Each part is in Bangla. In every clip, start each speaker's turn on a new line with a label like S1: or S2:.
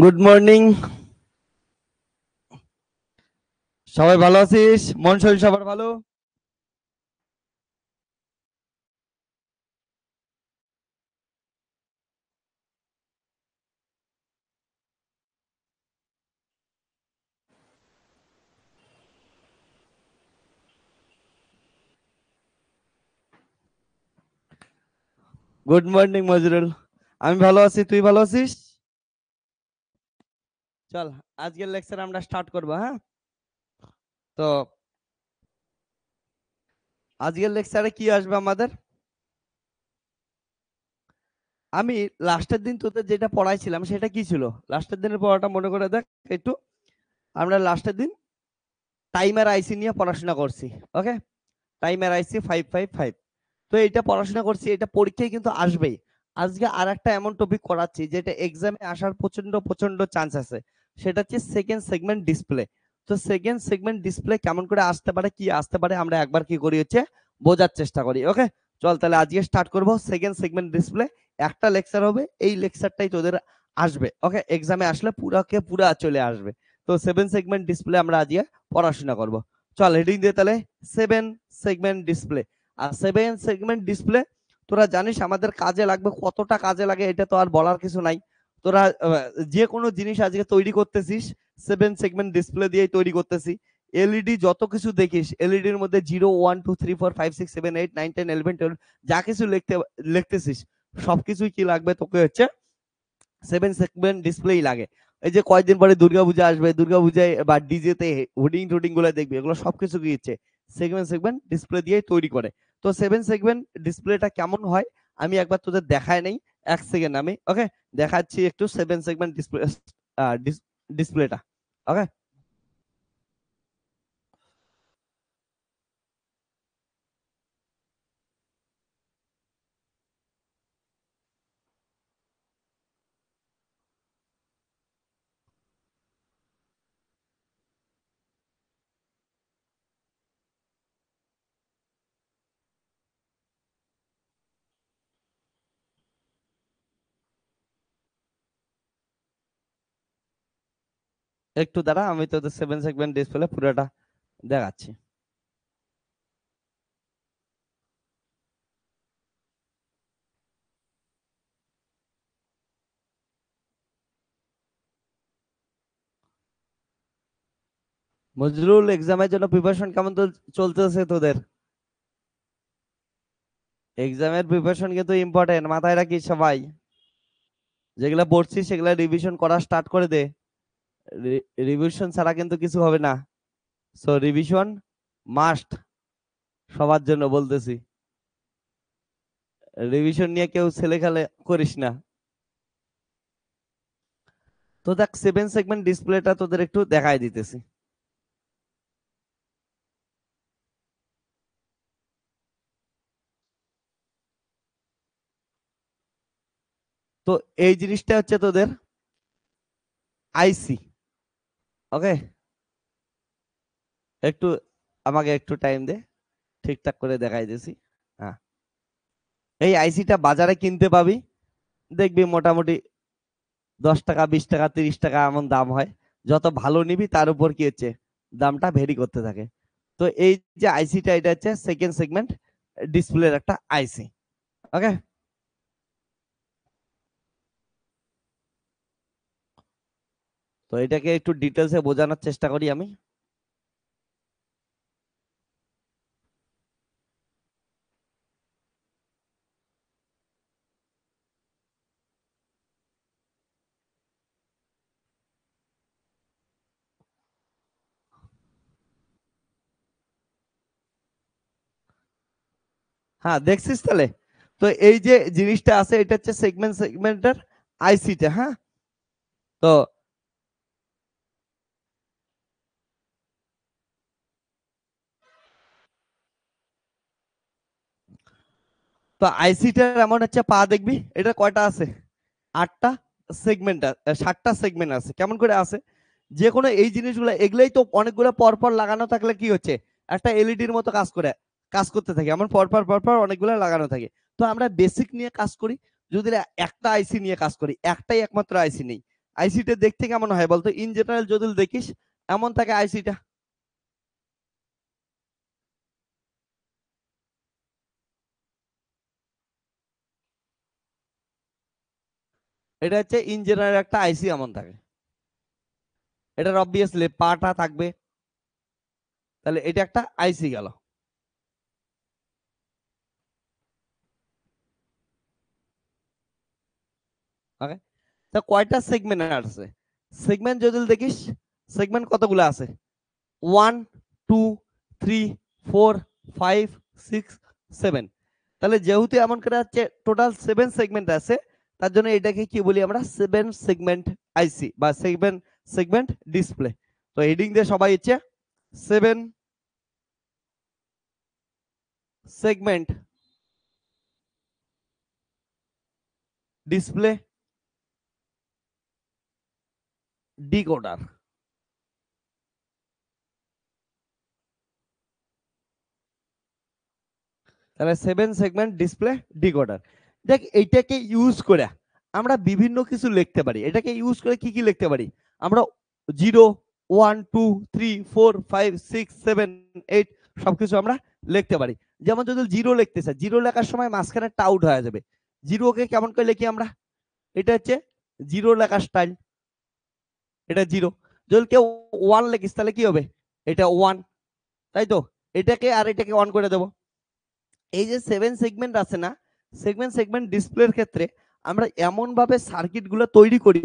S1: Good morning. সবাই ভালো আছিস? মন শরীর সবার ভালো? Good morning Mozrul. আমি ভালো আছি, তুই ভালো আছিস? চল, আজকের লেকচার আমরা স্টার্ট করব। হ্যাঁ, তো আজকের লেকচারে কি আসবে আমাদের? আমি লাস্টের দিন তোদের যেটা পড়াইছিলাম সেটা কি ছিল? লাস্টের দিনের পড়াটা মনে করে দেখ একটু। আমরা লাস্টের দিন টাইমার আইসি নিয়ে পড়াশোনা করছি। ওকে, টাইমার আইসি 555। তো এটা পড়াশোনা করছি, এটা পরীক্ষায় কিন্তু আসবেই। আজকে আর একটা এমন টপিক করাচ্ছি যেটা এক্সামে আসার প্রচন্ড প্রচন্ড চান্স আছে। সেটা হচ্ছে সেকেন্ড সেগমেন্ট ডিসপ্লে। তো সেকেন্ড সেগমেন্ট ডিসপ্লে কেমন করে আসতে পারে, কি আসতে পারে, আমরা একবার কি করি হচ্ছে বোঝার চেষ্টা করি। ওকে, চল তাহলে আজকে স্টার্ট করব সেকেন্ড সেগমেন্ট ডিসপ্লে। একটা লেকচার হবে, এই লেকচারটাই তোদের আসবে। ওকে, এক্সামে আসলে পুরাকে পুরা চলে আসবে। তো সেভেন সেগমেন্ট ডিসপ্লে আমরা আজকে পড়াশোনা করব। চল হেডিং দিয়ে তাহলে সেভেন সেগমেন্ট ডিসপ্লে। আর সেভেন সেগমেন্ট ডিসপ্লে তোরা জানিস আমাদের কাজে লাগবে, কতটা কাজে লাগে এটা তো আর বলার কিছু নাই। তোরা যে কোনো জিনিস আজকে তৈরি করতেছিস সেভেন সেগমেন্ট ডিসপ্লে দিয়েই তৈরি করতেছি। এলইডি যত কিছু দেখিস, এলইডির মধ্যে 0 1 2 3 4 5 6 7 8 9 10 11 12 যা কিছু লিখতেছিস সবকিছুই কি লাগবে তোকে হচ্ছে সেভেন সেগমেন্ট ডিসপ্লেই লাগে। এই যে কয়েকদিন পরে দুর্গাপূজা আসবে, দুর্গাপূজায় বা ডিজেতে হোর্ডিং টোডিং গুলো দেখবি, এগুলো সবকিছু কি হচ্ছে সেগমেন্ট সেগমেন্ট ডিসপ্লে দিয়ে তৈরি করে। তো সেভেন সেগমেন্ট ডিসপ্লেটা কেমন হয় আমি একবার তোদের দেখায় নেই। এক সেকেন্ড আমি ওকে দেখাচ্ছি একটু সেভেন সেগমেন্ট ডিসপ্লে ডিসপ্লেটা। ওকে, একটু দাঁড়া, আমি তোদের সেভেন সেগমেন্ট ডিসপ্লে পুরোটা দেখাচ্ছি। মজরুল, এক্সামের জন্য প্রিপারেশন কেমন চলতেছে তোদের? এক্সামের প্রিপারেশন কিন্তু ইম্পর্টেন্ট, মাথায় রাখিস সবাই। যেগুলা পড়ছিস সেগুলা রিভিশন করা স্টার্ট করে দে। রিভিশন ছাড়া কিন্তু কিছু হবে না। সো রিভিশন মাস্ট, সবার জন্য বলতেছি। রিভিশন নিয়ে কেউ ছেলে খেলে করিস না। তো দেখ সেভেন সেগমেন্ট ডিসপ্লেটা তোদের একটু দেখাই দিতেছি। তো এই জিনিসটা হচ্ছে তোদের আইসি। ওকে, একটু আমাকে একটু টাইম দে, ঠিকঠাক করে দেখাই দিছি। হ্যাঁ, এই আইসিটা বাজারে কিনতে পাবি, দেখবি মোটামুটি 10 টাকা 20 টাকা 30 টাকা এমন দাম হয়। যত ভালো নিবি তার উপর কি হচ্ছে দামটা ভেরি করতে থাকে। তো এই যে আইসিটা এটা হচ্ছে সেকেন্ড সেগমেন্ট ডিসপ্লের একটা আইসি। ওকে, তো এটাকে একটু ডিটেলসে বোঝানোর চেষ্টা করি আমি। হ্যাঁ, দেখছিস তাহলে? তো এই যে জিনিসটা আছে এটা হচ্ছে সেগমেন্টের আইসিটা। হ্যাঁ, তো তো আইসিটার এমন হচ্ছে পা দেখবি, এটা কয়টা আছে? 8টা সেগমেন্ট, 7টা সেগমেন্ট আছে। কেমন করে আছে? যে কোনো এই জিনিসগুলো এগুলাই তো অনেকগুলো পরপর লাগানো থাকলে কি হচ্ছে একটা এলইডির মতো কাজ করতে থাকে, এমন পরপর পরপর অনেকগুলো লাগানো থাকে। তো আমরা বেসিক নিয়ে কাজ করি, যদি একটা আইসি নিয়ে কাজ করি, একটাই একমাত্র আইসি নেই। আইসিটা দেখতে কেমন হয় বলতো? ইন জেনারেল যদি দেখিস এমন থাকে আইসিটা। এটা হচ্ছে ইন জেনারেল একটা আইসি এমন থাকে। এটার অবভিয়াসলি পাটা থাকবে, তাহলে এটা একটা আইসি গেল। ওকে, তা কয়টা সেগমেন্ট আছে? সেগমেন্ট যদি দেখিস, সেগমেন্ট কতগুলো আছে? 1 2 3 4 5 6 7। তাহলে যেহেতু এমন করে হচ্ছে টোটাল 7 সেগমেন্ট আছে, তার জন্য এটাকে কি বলি আমরা? 7 সেগমেন্ট আইসি বা 7 সেগমেন্ট ডিসপ্লে। তো হেডিং দিয়ে সবাই হচ্ছে 7 সেগমেন্ট ডিসপ্লে ডিকোডার। তাহলে 7 সেগমেন্ট ডিসপ্লে ডিকোডার। দেখ এইটাকে ইউজ করে আমরা বিভিন্ন কিছু লিখতে পারি। এটাকে ইউজ করে কি কি লিখতে পারি? আমরা 0 1 2 3 4 5 6 7 8 সবকিছু আমরা লিখতে পারি। যেমন যদি 0 লিখতে চাই, 0 লেখার সময় মাঝখানে টাউট হয়ে যাবে। 0 কে কেমন করে লিখি আমরা? এটা হচ্ছে 0 লেখার স্টাইল, এটা 0। যদি কেউ 1 লিখিস তাহলে কি হবে? এটা 1, তাই তো? এটাকে আর এটাকে অন করে দেবো। এই যে 7 সেগমেন্ট আছে না, সেগমেন্ট ডিসপ্লের ক্ষেত্রে আমরা এমন ভাবে সার্কিট গুলো তৈরি করি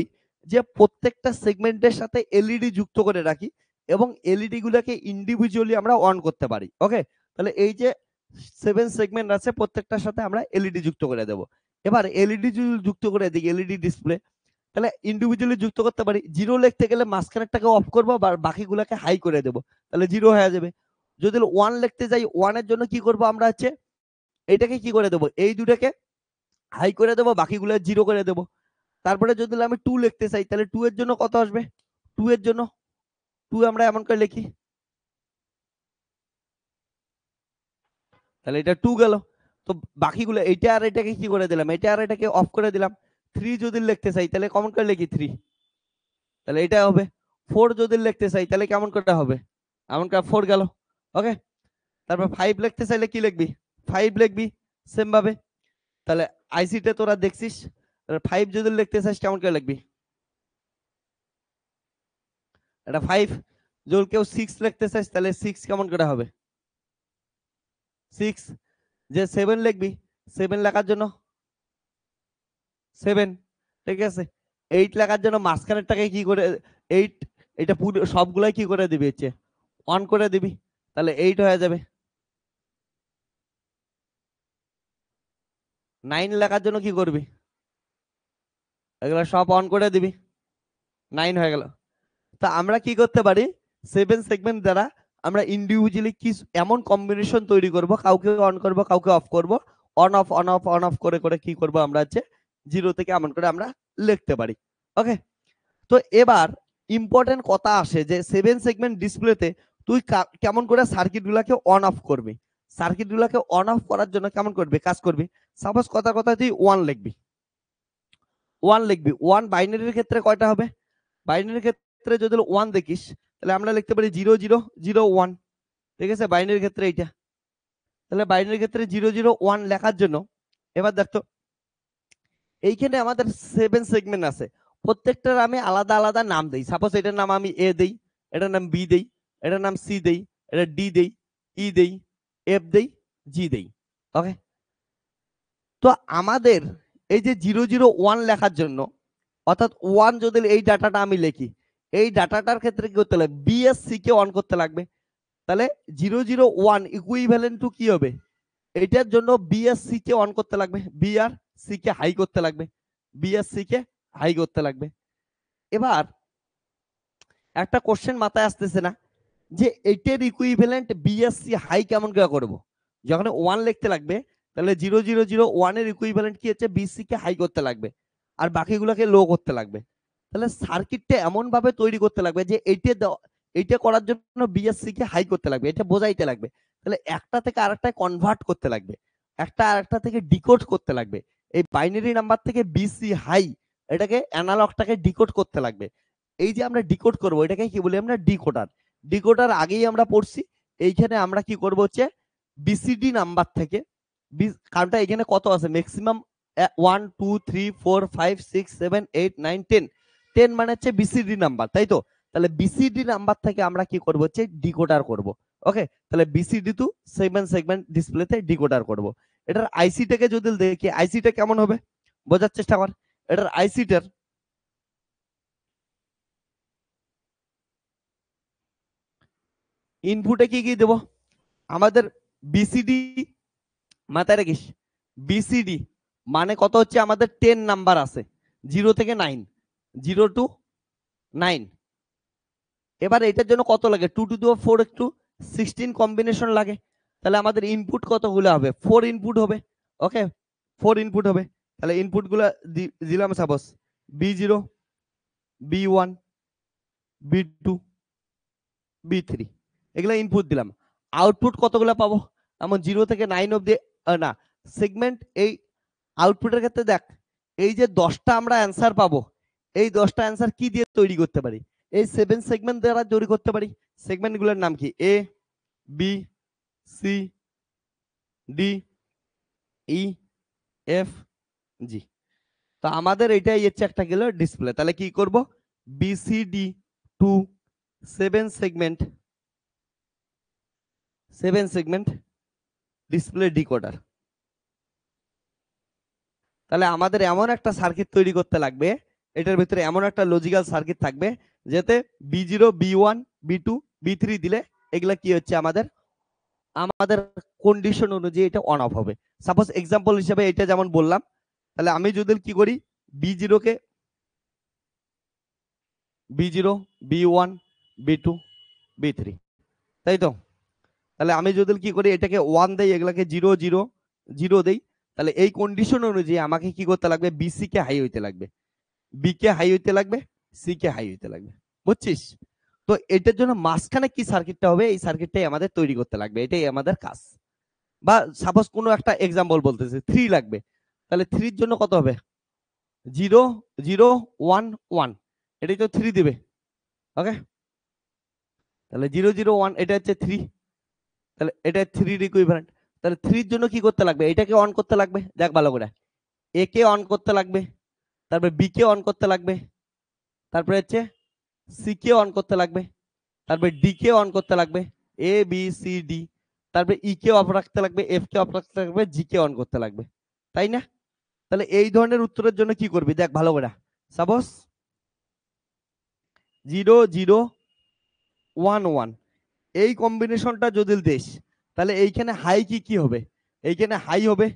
S1: যে প্রত্যেকটা সেগমেন্টের সাথে এলইডি যুক্ত করে রাখি এবং এলইডি গুলোকে ইন্ডিভিজুয়ালি আমরা অন করতে পারি। ওকে, তাহলে এই যে 7 সেগমেন্ট আছে প্রত্যেকটার সাথে আমরা এলইডি যুক্ত করে দেব। এবার এলইডি যুক্ত করে দিই, এলইডি ডিসপ্লে, তাহলে ইন্ডিভিজুয়ালি যুক্ত করতে পারি। 0 লিখতে গেলে মাঝখানেরটাকে অফ করবো, বাকিগুলোকে হাই করে দেবো, তাহলে 0 হয়ে যাবে। যদি 1 লিখতে যাই, 1 এর জন্য কি করব আমরা? হচ্ছে এইটাকে কি করে দেবো? এই দুটাকে হাই করে দেবো, বাকিগুলো 0 করে দেবো। তারপরে যদি আমি 2 লিখতে চাই, তাহলে 2 এর জন্য কত আসবে? 2 এর জন্য 2 আমরা এমন করে লিখি, তাহলে এটা 2 গেল। তো বাকিগুলো এইটা আর এটাকে কি করে দিলাম? এটা আর এটাকে অফ করে দিলাম। 3 যদি লিখতে চাই তাহলে কেমন করে লিখি? 3, তাহলে এটা হবে। 4 যদি লিখতে চাই তাহলে কেমন করে হবে? এমন করে 4 গেল। ওকে, তারপর 5 লিখতে চাইলে কি লিখবি? 5 লিখবি সেম ভাবে। তাহলে আইসিতে তোরা দেখছিস 5 যদি লিখতে চাস কেমন করে লিখবি? এটা 5। যদি কেউ 6 লিখতে চাস তাহলে 6 কেমন করে হবে? 6। যে 7 লিখবি, 7 লেখার জন্য 7, ঠিক আছে। 8 লেখার জন্য মাঝখানেরটাকে কি করে 8, এটা পুরো সবগুলাই কি করে দিবি? হচ্ছে অন করে দিবি, তাহলে 8 হয়ে যাবে। 9 লেখার জন্য কি করবি? এগুলো সব অন করে দিবি, 9 হয়ে গেল। তা আমরা কি করতে পারি? 7 সেগমেন্ট দ্বারা আমরা ইন্ডিভিজুয়ালি কি এমন কম্বিনেশন তৈরি করব, কাউকে অন করব কাউকে অফ করব, on of on of on of করে করে কি করব আমরা? হচ্ছে 0 থেকে এমন করে আমরা লিখতে পারি। ওকে, তো এবার ইম্পর্টেন্ট কথা আসে যে 7 সেগমেন্ট ডিসপ্লেতে তুই কেমন করে সার্কিট গুলাকে অন অফ করবি? সার্কিট গুলাকে অন অফ করার জন্য কেমন করবি কাজ করবি? সাপোজ কথা কথা তুই 1 লিখবি, 1 লিখবি। 1 বাইনারির ক্ষেত্রে কয়টা হবে? বাইনারির ক্ষেত্রে যদি 1 দেখিস তাহলে আমরা লিখতে পারি 0 0 0 1, ঠিক আছে, বাইনারির ক্ষেত্রে এইটা। তাহলে বাইনারির ক্ষেত্রে 0 0 1 লেখার জন্য এবার দেখতো এইখানে আমাদের 7 সেগমেন্ট আছে, প্রত্যেকটার আমি আলাদা আলাদা নাম দেই। সাপোজ এটার নাম আমি এ দেই, এটার নাম বি দেই, এটার নাম সি দেই, এটা ডি দেই, ই দেই, এফ দেই, জি দেই। ওকে, তো আমাদের এই যে 0 0 1 লেখার জন্য, অর্থাৎ 1 যদি এই ডাটাটা আমি লিখি, এই ডাটাটার ক্ষেত্রে কি করতে লাগবে? বিএসসি কে অন করতে লাগবে। তাহলে 0 0 1 ইকুইভ্যালেন্ট টু কি হবে? এটার জন্য বিএসসি কে অন করতে লাগবে, বি আর সি কে হাই করতে লাগবে, বিএসসি কে হাই করতে লাগবে। এবার একটা কোশ্চেন মাথায় আসতেছে না যে এইটার ইকুইভ্যালেন্ট বিএসসি হাই কেমন করে করব? যখন 1 লিখতে লাগবে তাহলে 0 0 0 1 এর ইকুইভ্যালেন্ট কি হচ্ছে? বিসি কে হাই করতে লাগবে আর বাকিগুলোকে লো করতে লাগবে। তাহলে সার্কিটটা এমন ভাবে তৈরি করতে লাগবে যে এইটা করার জন্য বিএসসি কে হাই করতে লাগবে, এটা বোঝাইতে লাগবে। তাহলে একটা থেকে আরেকটায় কনভার্ট করতে লাগবে, একটা আরেকটা থেকে ডিকোড করতে লাগবে। এই বাইনারি নাম্বার থেকে বিসি হাই এটাকে অ্যানালগটাকে ডিকোড করতে লাগবে। এই যে আমরা ডিকোড করব এটাকে কি বলি আমরা ডিকোডার। ডিকোডার আগেই আমরা পড়ছি। এইখানে আমরা কি করব হচ্ছে বিসিডি নাম্বার থেকে, কারণটা এখানে কত আছে ম্যাক্সিমাম 1 2 3 4 5 6 7 8 9 10, 10 মানে হচ্ছে বিসিডি নাম্বার, তাই তো? তাহলে বিসিডি নাম্বার থেকে আমরা কি করব হচ্ছে ডিকোডার করব। ওকে, তাহলে বিসিডি টু 7 সেগমেন্ট ডিসপ্লেতে ডিকোডার করব। এটার আইসিটাকে যদি দেখি আইসিটা কেমন হবে বোঝার চেষ্টা কর। এটার আইসিটার ইনপুটে কি কি দেব আমাদের বিসিডি, মাথায় রাখিস বিসিডি মানে কত হচ্ছে আমাদের 10 নাম্বার আছে 0 থেকে 9, 0 টু 9। এবার এটার জন্য কত লাগে 2 টু দি 4 একটু 16 কম্বিনেশন লাগে। তাহলে আমাদের ইনপুট কতগুলো হবে 4 ইনপুট হবে। ওকে, 4 ইনপুট হবে। তাহলে ইনপুট গুলো দিলাম suppose B0 B1 B2 B3, এগুলা ইনপুট দিলাম। আউটপুট কতগুলো পাবো এমন 0 থেকে 9 অবধি না সেগমেন্ট। এই আউটপুটের ক্ষেত্রে দেখ এই যে 10টা আমরা অ্যান্সার পাবো, এই 10টা অ্যান্সার কি দিয়ে তৈরি করতে পারি এই 7 সেগমেন্ট দ্বারা তৈরি করতে পারি। সেগমেন্ট গুলোর নাম কি A B C D E F G. তো আমাদের এটাই হচ্ছে একটা গেল ডিসপ্লে। তাহলে কি করব BCD to 7 segment display decoder. তাহলে আমাদের এমন একটা সার্কিট তৈরি করতে লাগবে, এটার ভিতরে এমন একটা লজিক্যাল সার্কিট থাকবে যেতে B0 B1 B2 B3 দিলে এগুলা কি হচ্ছে আমাদের আমাদের কন্ডিশন অনুযায়ী এটা অন অফ হবে। সাপোজ এক্সাম্পল হিসেবে এটা যেমন বললাম, তাহলে আমি যদি কি করি B0 কে B0 B1 B2 B3, তাই তো? তাহলে আমি যদি কি করি এটাকে 1 দেই এগুলাকে 0 0 0 দেই, তাহলে এই কন্ডিশন অনুযায়ী আমাকে কি করতে লাগবে বিসি কে হাই হইতে লাগবে, বি কে হাই হইতে লাগবে, সি কে হাই হইতে লাগবে। বুঝছিস? তো এটার জন্য মাঝখানে কি সার্কিটটা হবে এই সার্কিটটাই আমাদের তৈরি করতে লাগবে, এটাই আমাদের কাজ। বা সাপোজ কোনো একটা এক্সাম্পল বলতেছে 3 লাগবে, তাহলে 3 এর জন্য কত হবে 0 0 1 1, এটাই তো 3 দিবে। ওকে, তাহলে 0 0 1 এটা হচ্ছে 3, তাহলে এটা 3 এর ইকুইভ্যালেন্ট। তাহলে 3 এর জন্য কি করতে লাগবে এটাকে অন করতে লাগবে, দেখ ভালো করে এ কে অন করতে লাগবে, তারপরে বি কে অন করতে লাগবে, তারপরে হচ্ছে সি কে অন করতে লাগবে, তারপরে ডি কে অন করতে লাগবে, এ বি সি ডি, তারপরে ই কে অফ রাখতে লাগবে, এফ কে অফ রাখতে লাগবে, জি কে অন করতে লাগবে, তাই না? তাহলে এই ধরনের উত্তরের জন্য কি করবি দেখ ভালো করে। সাপোজ 0 0 1 1 এই কম্বিনেশনটা যদি দেশ, তাহলে এইখানে হাই কি কি হবে এইখানে হাই হবে,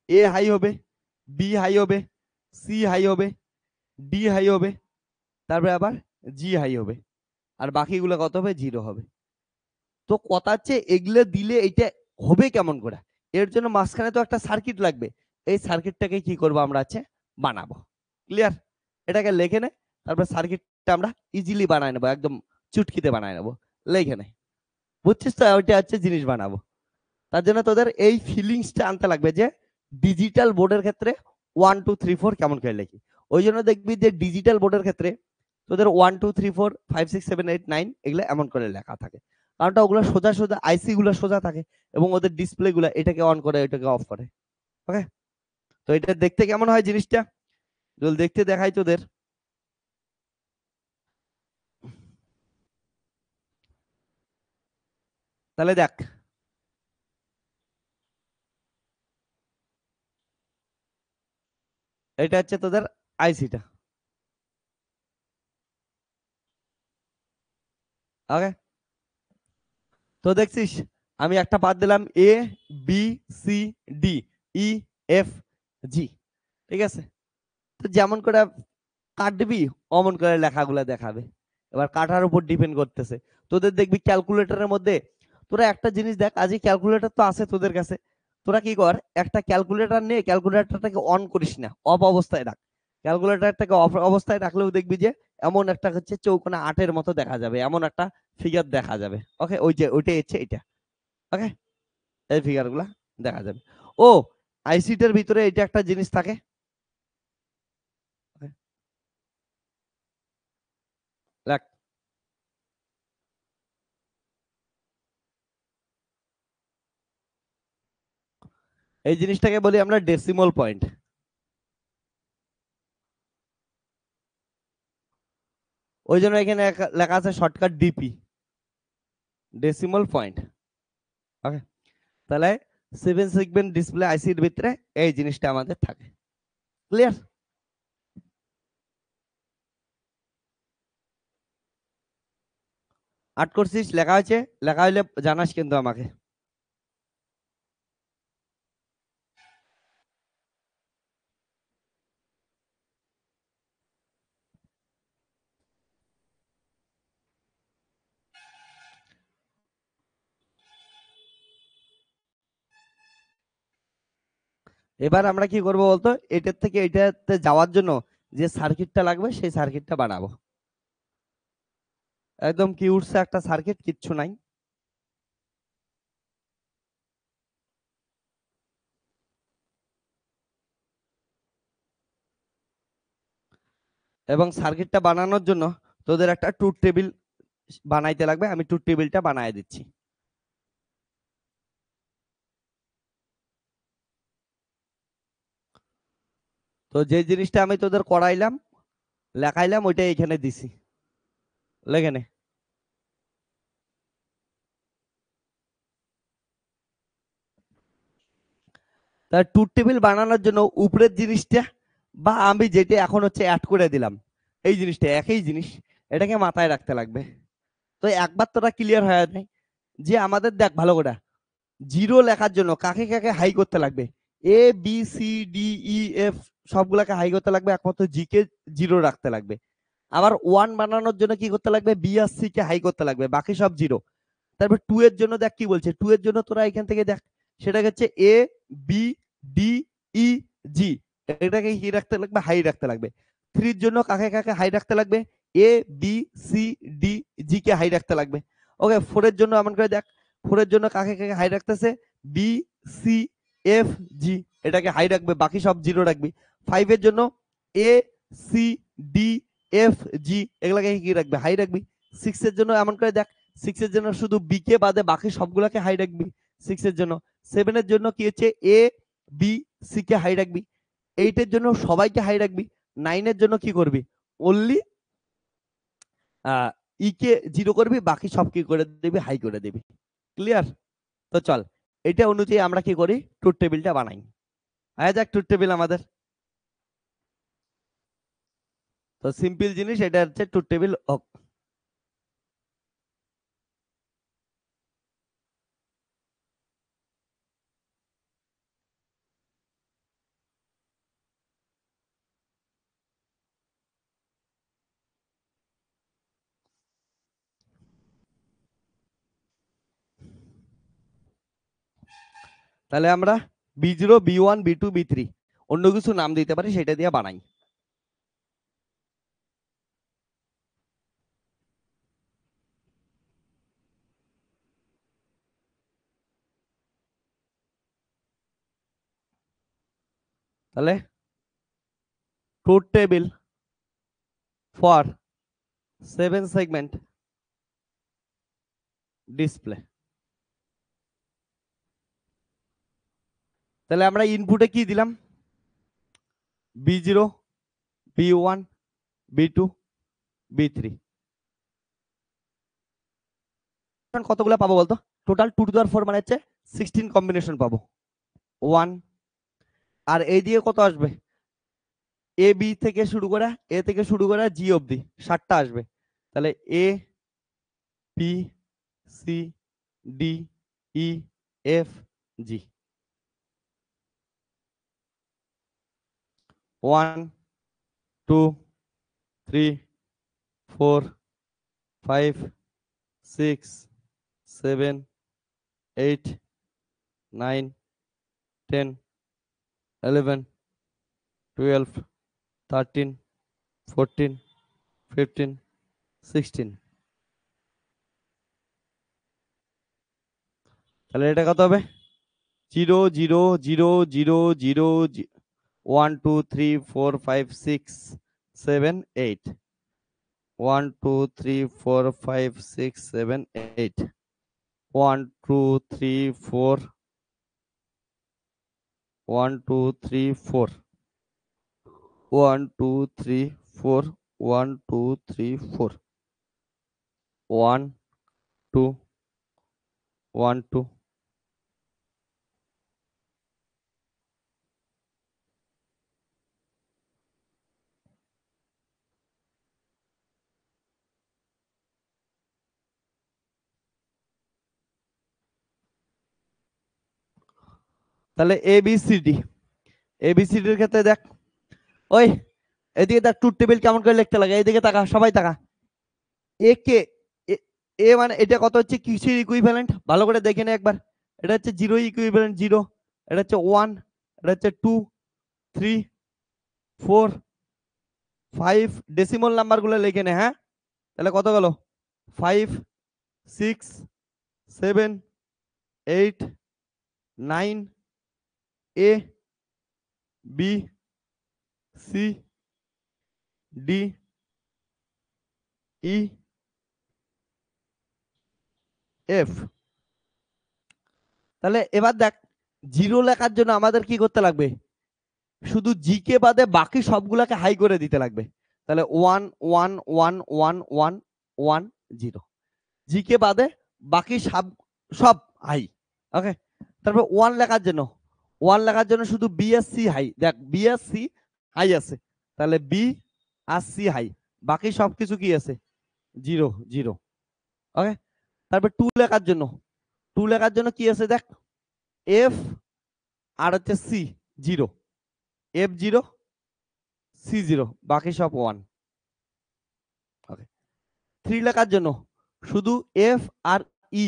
S1: এ হাই হবে, বি হাই হবে, সি হাই হবে, ডি হাই হবে, তারপরে আবার জি হাই হবে, আর বাকিগুলো কত হবে 0 হবে। তো কথা হচ্ছে এগুলো দিলে এটা হবে কেমন করে, এর জন্য মাঝখানে তো একটা সার্কিট লাগবে, এই সার্কিটটাকে কি করব আমরা আছে বানাবো। ক্লিয়ার? এটাকে লিখে নে, তারপর সার্কিটটা আমরা ইজিলি বানায় নেবো, একদম চুটকিতে বানায় নেবো, লিখে নে। বুঝছিস তো ওইটা হচ্ছে জিনিস বানাবো। তার জন্য তোদের এই ফিলিংসটা আনতে লাগবে যে ডিজিটাল বোর্ডের ক্ষেত্রে 1 2 3 4 কেমন করে লিখি। ওই জন্য দেখবি যে ডিজিটাল বোর্ডের ক্ষেত্রে তোদের 1 2 3 4 5 6 7 8 9 এগুলো এমন করে লেখা থাকে, কারণটা ওগুলো সোজা সোজা আইসি গুলো সোজা থাকে এবং ওদের ডিসপ্লে গুলো এটাকে অন করে এটাকে অফ করে। ওকে, তো এটা দেখতে কেমন হয় জিনিসটা যদি দেখতে দেখাই তোদের, তাহলে দেখ এটা হচ্ছে তোদের আইসিটা। ওকে, তো দেখছিস আমি একটা বাদ দিলাম A B C D E F G, ঠিক আছে? তো যেমন করে কাটবি অমন করে লেখাগুলো দেখাবে। এবার কাটার উপর ডিপেন্ড করতেছে। তোদের দেখবি ক্যালকুলেটরের মধ্যে তোরা একটা জিনিস দেখ, আজকে ক্যালকুলেটর তো আছে তোদের কাছে, তোরা কি কর একটা ক্যালকুলেটর নিয়ে ক্যালকুলেটরটাকে অন করিস না, অফ অবস্থায় রাখ। ক্যালকুলেটরটাকে অফ অবস্থায় রাখলেও দেখবি যে এমন একটা হচ্ছে চৌকোনা 8-এর মতো দেখা যাবে, এমন একটা ফিগার দেখা যাবে। ওকে, ওই যে ওইটাই হচ্ছে এটা। ওকে, এই ফিগার গুলা দেখা যাবে। ও আইসিটার ভিতরে এটা একটা জিনিস থাকে, এই জিনিসটাকে বলি আমরা ডেসিমাল পয়েন্ট। ওই জন্য এখানে লেখা আছে শর্টকাট ডিপি, ডেসিমাল পয়েন্ট। ওকে, তাহলে 7 সেগমেন্ট ডিসপ্লে আইসির ভিতরে এই জিনিসটা আমাদের থাকে। ক্লিয়ার? আট করছিস? লেখা হয়েছে? লেখা হইলে জানাস কিন্তু আমাকে। এবার আমরা কি করব বলতো, এটার থেকে এটাতে যাওয়ার জন্য যে সার্কিটটা লাগবে সেই সার্কিটটা বানাবো। একদম কি উঠছে একটা সার্কিট, কিচ্ছু নাই। এবং সার্কিটটা বানানোর জন্য তোদের একটা ট্রুথ টেবিল বানাইতে লাগবে। আমি ট্রুথ টেবিলটা বানায় দিচ্ছি। তো যে জিনিসটা আমি তোদের করাইলাম, লেখাইলাম, ওইটা এখানে দিছি, লেখে নে। তার ট্রুথ টেবিল বানানোর জন্য উপরের জিনিসটা বা আমি যেটা এখন হচ্ছে অ্যাড করে দিলাম, এই জিনিসটা একই জিনিস, এটাকে মাথায় রাখতে লাগবে। তো একবার তোরা ক্লিয়ার হয়ে যায় যে আমাদের দেখ ভালো করে, জিরো লেখার জন্য কাকে কাকে হাই করতে লাগবে? A B C D E F সবগুলাকে হাই করতে লাগবে, একমাত্র জি কে জিরো রাখতে লাগবে। আবার ওয়ান বানানোর জন্য কি করতে লাগবে? বি আর সি কে হাই করতে লাগবে, বাকি সব জিরো। তারপর টু এর জন্য দেখ কি বলছে, টু এর জন্য তোরা এখান থেকে দেখ, সেটা হচ্ছে এ বি ডি ই জি, এটাকে কি রাখতে লাগবে? হাই রাখতে লাগবে। থ্রির জন্য কাকে কাকে হাই রাখতে লাগবে? A B C D G K high রাখতে লাগবে। ওকে, ফোর এর জন্য এমন করে দেখ, ফোর এর জন্য কাকে কাকে হাই রাখতেছে? বি সি এফ জি, এটাকে হাই রাখবে, বাকি সব জিরো রাখবি। ফাইভ এর জন্য A C D F G, এগুলাকে কি রাখবে? হাই রাখবি। সিক্স এর জন্য এমন করে দেখ, সিক্স এর জন্য শুধু বি কে বাদে বাকি সবগুলাকে হাই রাখবি সিক্স এর জন্য। সেভেন এর জন্য কি হচ্ছে? এ বি সি কে হাই রাখবি। এইট এর জন্য সবাইকে হাই রাখবি। নাইন এর জন্য কি করবি? অনলি ই কে জিরো করবি, বাকি সব কি করে দিবি? হাই করে দিবি। ক্লিয়ার? তো চল, এটা অনুযায়ী আমরা কি করি? ট্রুথ টেবিলটা বানাই। আয়া যাক ট্রুথ টেবিল আমাদের। তো সিম্পল জিনিস, এটা হচ্ছে ট্রুথ টেবিল। তাহলে আমরা বি0 বি1 বি2 বি3 অন্য কিছু নাম দিতে পারি, সেটা দিয়ে বানাই। তাহলে truth table for 7 segment display. তাহলে আমরা ইনপুটে কি দিলাম? বি0 বি1 বি2 বি3। কতগুলো পাবো বলতো? টোটাল 2 টু দি পাওয়ার 4 মানে হচ্ছে 16 কম্বিনেশন পাবো। 1, আর এই দিয়ে কত আসবে? এ বি থেকে শুরু করে, এ থেকে শুরু করে জি অবধি 7টা আসবে। তাহলে A B C D E F G. 1 2 3 4 5 6 7 8 9 10 11 12 13 14 15 16। তাহলে এটা কত হবে? 0 0 0 0 0 1 2 3 4 5 6 7 8, 1 2 3 4 5 6 7 8, 1 2 3 4 1 2 3 4 1 2 3 4 1 2 3 4 1 2 1 2 তাহলে ABCD ABCD এর ক্ষেত্রে দেখ, ওই এদিকে দেখ ট্রুথ টেবিল কেমন করে লিখতে লাগে, এইদিকে তাকা, সবাই তাকা। এ কে এ মানে এটা কত হচ্ছে কিসের ইকুইভ্যালেন্ট ভালো করে দেখে নে একবার। এটা হচ্ছে 0 ইকুইভ্যালেন্ট 0, এটা হচ্ছে 1, এটা হচ্ছে 2 3 4 5, ডেসিমাল নাম্বার গুলো লিখে নে। হ্যাঁ, তাহলে কত গেল? 5 6 7 8 9 A B C D E F। তাহলে এবার দেখ, 0 লেখার জন্য আমাদের কি করতে লাগবে? শুধু জি কে বাদে বাকি সবগুলাকে হাই করে দিতে লাগবে। তাহলে 1 1 1 1 1 1 0, জি কে বাদে বাকি সব হাই। ওকে, তারপর 1 লেখার জন্য, 1 লেখার জন্য শুধু বি আর সি হাই। দেখ বি আর সি হাই আছে, তাহলে বি আর সি হাই, বাকি সবকিছু কি আছে? 0 0। ওকে, তারপর 2 লেখার জন্য, 2 লেখার জন্য কি আছে দেখ, এফ আর হচ্ছে সি 0, এফ 0 সি 0, বাকি সব 1। ওকে, 3 লেখার জন্য শুধু এফ আর ই,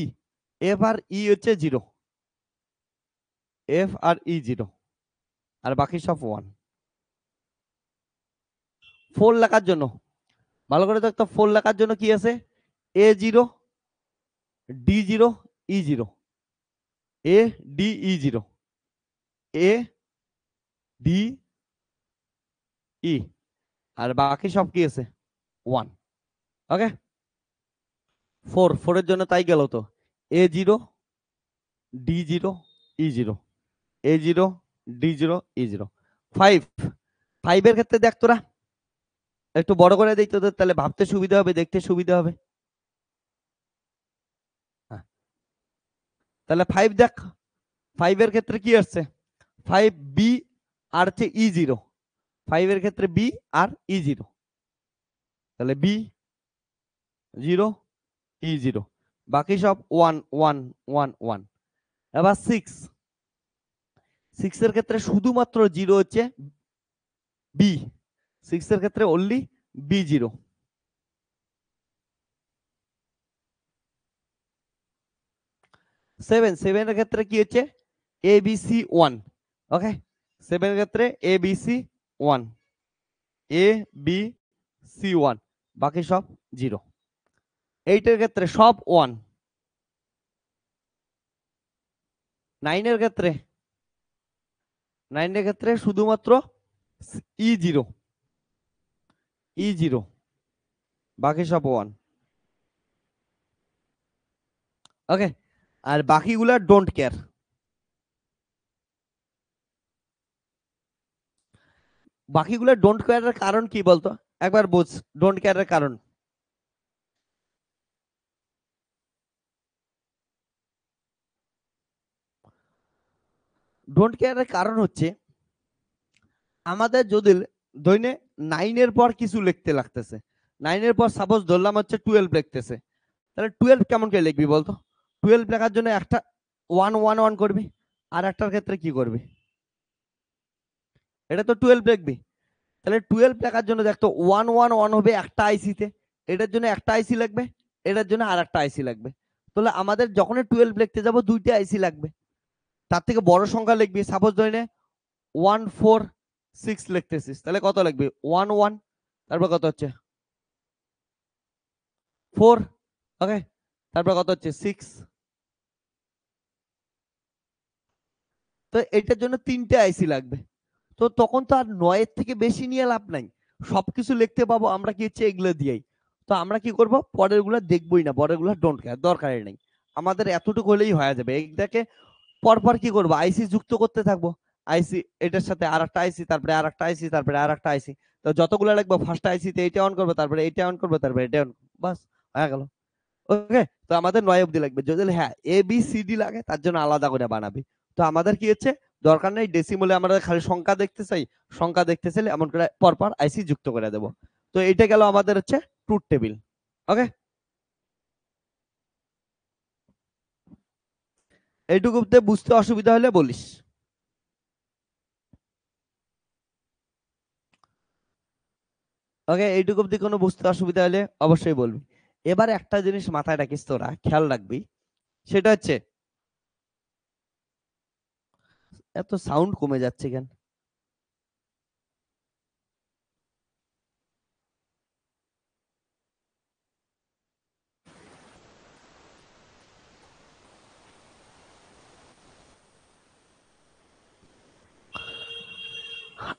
S1: এফ আর ই হচ্ছে 0, এফ আর ই 0, আর বাকি সব 1। 4 লেখার জন্য ভালো করে দেখতো, 4 লেখার জন্য কি আছে? A 0 D 0 E 0, A D E 0, A D E, আর বাকি সব কি আছে? 1। ওকে, 4 এর জন্য তাই গেল তো, এ 0 ডি 0 ই 0, এ 0 ডি 0 ই 0। 5 এর ক্ষেত্রে দেখ তোরা একটু বড় করে দিই তোদের, তাহলে ভাবতে সুবিধা হবে, দেখতে সুবিধা হবে। হ্যাঁ, তাহলে 5 দেখ, 5 এর ক্ষেত্রে কি আসছে? 5 বি আর হচ্ছে ই 0, 5 এর ক্ষেত্রে বি আর ই 0, তাহলে বি 0 ই 0, বাকি সব 1 1 1 1। এবার 6 এর ক্ষেত্রে শুধুমাত্র 0 হচ্ছে বি, 6 এর ক্ষেত্রে অনলি বি 0। 7 এর ক্ষেত্রে কি হচ্ছে? এ বি সি 1। ওকে, 7 এর ক্ষেত্রে এ বি সি 1, এ বি সি 1, বাকি সব 0। 8 এর ক্ষেত্রে সব 1। 9 এর ক্ষেত্রে, 9 এর ক্ষেত্রে শুধুমাত্র ই 0, ই 0, বাকি সব 1। ওকে, আর বাকিগুলা ডোন্ট কেয়ার। বাকিগুলো ডোন্ট কেয়ারের কারণ কি বলতো, একবার বুঝ ডোন্ট কেয়ারের কারণ। ডোন্ট কেয়ারের কারণ হচ্ছে, আমাদের যদি দৈনে 9 এর পর কিছু লিখতে লাগতেছে, 9 এর পর সাপোজ ধরলাম হচ্ছে 12 লিখতেছে, তাহলে 12 কেমন করে লিখবি বলতো? 12 লেখার জন্য একটা 1 1 1 করবি, আর একটার ক্ষেত্রে কি করবি? এটা তো 12 লিখবি। তাহলে 12 লেখার জন্য দেখতো 1 1 1 হবে একটা আইসিতে, এটার জন্য একটা আইসি লাগবে, এটার জন্য আর একটা আইসি লাগবে। তাহলে আমাদের যখনই 12 লিখতে যাব দুইটা আইসি লাগবে। তার থেকে বড় সংখ্যা লিখবি, সাপোজ ধরে নে 1 4 6 লিখতেছিস, তাহলে কত লিখবি? 1 1, তারপর কত হচ্ছে? 4। ওকে, তারপর কত হচ্ছে? 6। তো এটার জন্য তিনটে আইসি লাগবে। তো তখন তো আর 9 এর থেকে বেশি নিয়ে লাভ নাই, সবকিছু লিখতে পাবো আমরা কি হচ্ছে এগুলো দিয়েই। তো আমরা কি করব, পরের গুলা দেখবই না, পরের গুলা ডোন্ট কেয়ার, দরকারই নেই। আমাদের এতটুকু হলেই হয়ে যাবে। এইটাকে পরপর কি করবো, আইসি যুক্ত করতে থাকবো, আইসি, এটার সাথে আরেকটা আইসি, তারপরে আরেকটা আইসি, তারপরে আরেকটা আইসি। তো যতগুলো লাগবে ফার্স্ট আইসিতে এইটা অন করবো, তারপরে এইটা অন করবো, তারপরে এটা অন, বাস হয়ে গেল। ওকে, তো আমাদের 9 অবধি লাগবে। যদি হ্যাঁ এ বি সি ডি লাগে তার জন্য আলাদা করে বানাবি। তো আমাদের কি হচ্ছে, দরকার নেই ডেসিমলে, আমরা খালি সংখ্যা দেখতে চাই, সংখ্যা দেখতে চাইলে এমন করে পরপর আইসি যুক্ত করে দেব। তো এটা গেল আমাদের হচ্ছে ট্রুথ টেবিল। ওকে, এইটুকুতে বুঝতে অসুবিধা হলে বলিস। ওকে, এইটুকু অব্দি কোনো বুঝতে অসুবিধা হলে অবশ্যই বলবি। এবার একটা জিনিস মাথায় রাখিস, তোরা খেয়াল রাখবি, সেটা হচ্ছে, এত সাউন্ড কমে যাচ্ছে কেন?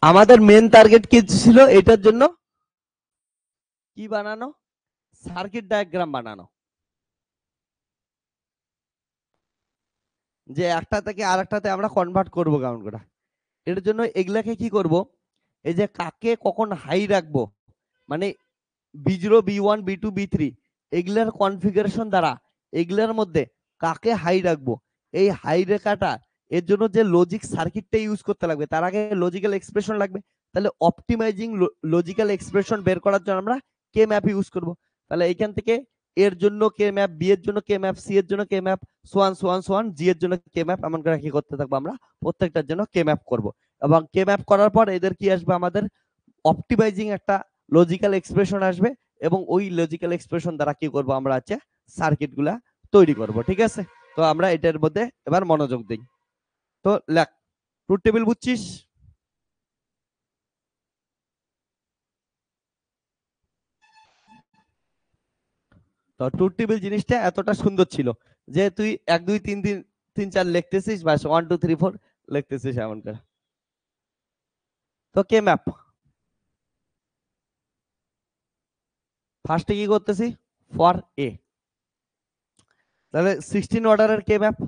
S1: আমাদের মেন টার্গেট কি ছিল এটার জন্য? কি বানানো? সার্কিট ডায়াগ্রাম বানানো, যে একটা থেকে আরেকটাতে আমরা কনভার্ট করব কেমন করে। এর জন্য এগুলাকে কি করব, এই যে কাকে কখন হাই রাখবো, মানে B0 B1 B2 B3 এগুলার কনফিগারেশন দ্বারা এগুলার মধ্যে কাকে হাই রাখবো, এই হাই রেখাটা এর জন্য যে লজিক সার্কিটটা ইউজ করতে লাগবে, তার আগে লজিক্যাল এক্সপ্রেশন লাগবে। তাহলে অপটিমাইজিং লজিক্যাল এক্সপ্রেশন বের করার জন্য আমরা কে ম্যাপ ইউজ করব। তাহলে এইখান থেকে এর জন্য কে ম্যাপ, বি এর জন্য কে ম্যাপ, সি এর জন্য কে ম্যাপ, সোয়ান সোয়ান সোয়ান, জি এর জন্য কে ম্যাপ, এমন করে কি করতে থাকবো, আমরা প্রত্যেকটার জন্য কে ম্যাপ করব। এবং কে ম্যাপ করার পর এদের কি আসবে, আমাদের অপটিমাইজিং একটা লজিক্যাল এক্সপ্রেশন আসবে, এবং ওই লজিক্যাল এক্সপ্রেশন দ্বারা কি করব, আমরা হচ্ছে সার্কিট গুলা তৈরি করব। ঠিক আছে, তো আমরা এটার মধ্যে এবার মনোযোগ দিই। তো লেখ, ট্রুথ টেবিল বুঝছিস? তো ট্রুথ টেবিল জিনিসটা এতটা সুন্দর ছিল যে তুই 1 2 3 3 3 4 লিখতেছিস, বাস 1 2 3 4 লিখতেছিস এমন করে। তো কে ম্যাপ ফার্স্টে কি করতেছি, ফর এ, তাহলে 16 অর্ডারের কে map,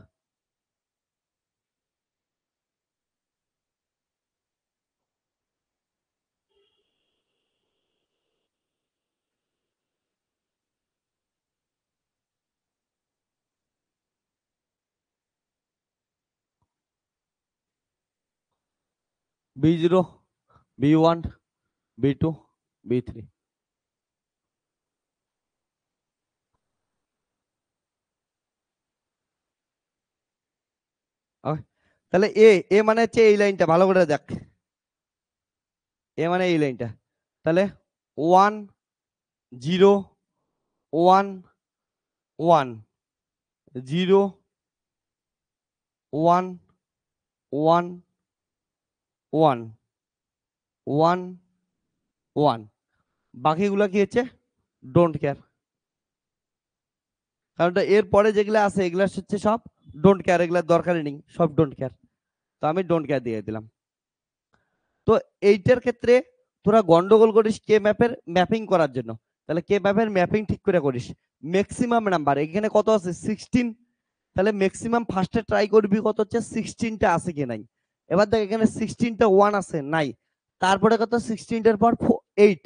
S1: B0 B1 B2 B3। তাহলে এ, এ মানে হচ্ছে এই লাইনটা, ভালো করে দেখ, এ মানে এই লাইনটা। তাহলে 1 0 1 1 0 1 1 1 1 1, বাকিগুলো কি হচ্ছে ডোন্ট কেয়ার। কারণ এর পরে যেগুলো আছে এগুলা হচ্ছে সব ডোন্ট কেয়ার, এগুলা দরকারই নেই, সব ডোন্ট কেয়ার। তো আমি ডোন্ট কেয়ার দিয়ে দিলাম। তো এইটার ক্ষেত্রে তোরা গন্ডগোল করিস কে ম্যাপের ম্যাপিং করার জন্য। তাহলে কে ম্যাপের ম্যাপিং ঠিক করে করিস। ম্যাক্সিমাম নাম্বার এখানে কত আছে, 16। তাহলে ম্যাক্সিমাম ফার্স্টে ট্রাই করবি কত হচ্ছে 16টা আছে কি নাই। এবার দেখ এখানে 16টা 1 আছে নাই, তারপরে কত 16টার পর 8,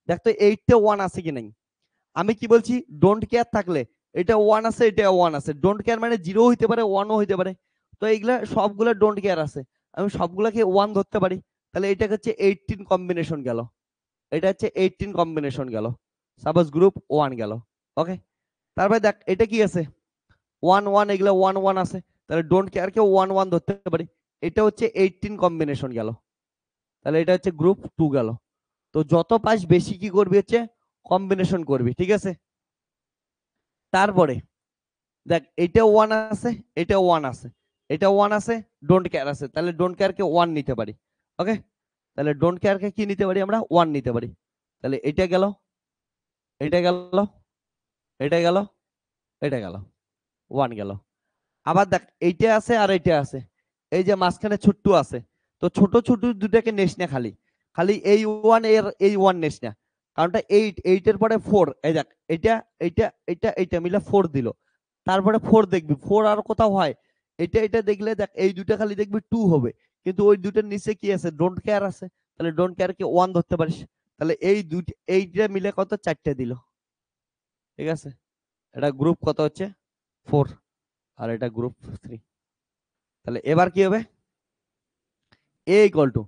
S1: দেখ তো 8টা 1 আছে কি নাই। আমি কি বলছি, ডোন্ট কেয়ার থাকলে এটা 1 আছে, এটা 1 আছে, ডোন্ট কেয়ার মানে 0 হইতে পারে 1ও হইতে পারে। তো এইগুলা সবগুলা ডোন্ট কেয়ার আছে, আমি সবগুলাকে 1 ধরতে পারি। তাহলে এটা হচ্ছে 18 কম্বিনেশন গেল, এটা হচ্ছে 18 কম্বিনেশন গেল, সাপোজ গ্রুপ 1 গেল। ওকে, তারপরে দেখ এটা কি আছে 1 1, এগুলো 1 1 আছে, তাহলে ডোন্ট কেয়ার কে 1 1 ধরতে পারি। এটা হচ্ছে 18 কম্বিনেশন গেল, তাহলে এটা হচ্ছে গ্রুপ 2 গেল। তো যত পাস বেশি কি করবি হচ্ছে কম্বিনেশন করবি। ঠিক আছে, তারপরে দেখ এটা 1 আছে, এটা 1 আছে, এটা 1 আছে, ডোন্ট কেয়ার আছে, তাহলে ডোন্ট কেয়ার কে 1 নিতে পারি। ওকে, তাহলে ডোন্ট কেয়ার কে কি নিতে পারি, আমরা 1 নিতে পারি। তাহলে এটা গেল, এটা গেল, এটা গেল, এটা গেল, 1 গেল। আবার দেখ এইটা আছে আর এইটা আছে, এই যে মাঝখানে ছোট্ট আছে, তো ছোট ছোট দুটাকে নেস না, খালি খালি এই 1 এর এই 1 নেস না, কারণটা 8, 8 এর পরে 4, এই দেখ এটা এটা এটা এটা মিলে 4 দিল, তারপরে 4 দেখবি 4 আর কোথাও হয়, এটা এটা দেখলে দেখ এই দুটা খালি দেখবি 2 হবে, কিন্তু ওই দুইটার নিচে কি আছে, ডোন্ট কেয়ার আছে, তাহলে ডোন্ট কেয়ার কে 1 ধরতে পারিস। তাহলে এই দুইটা এইটা মিলে কত, 4টে দিল। ঠিক আছে, এটা গ্রুপ কত হচ্ছে 4, আর এটা গ্রুপ 3। তাহলে এবার কি হবে, এ ইকুয়াল টু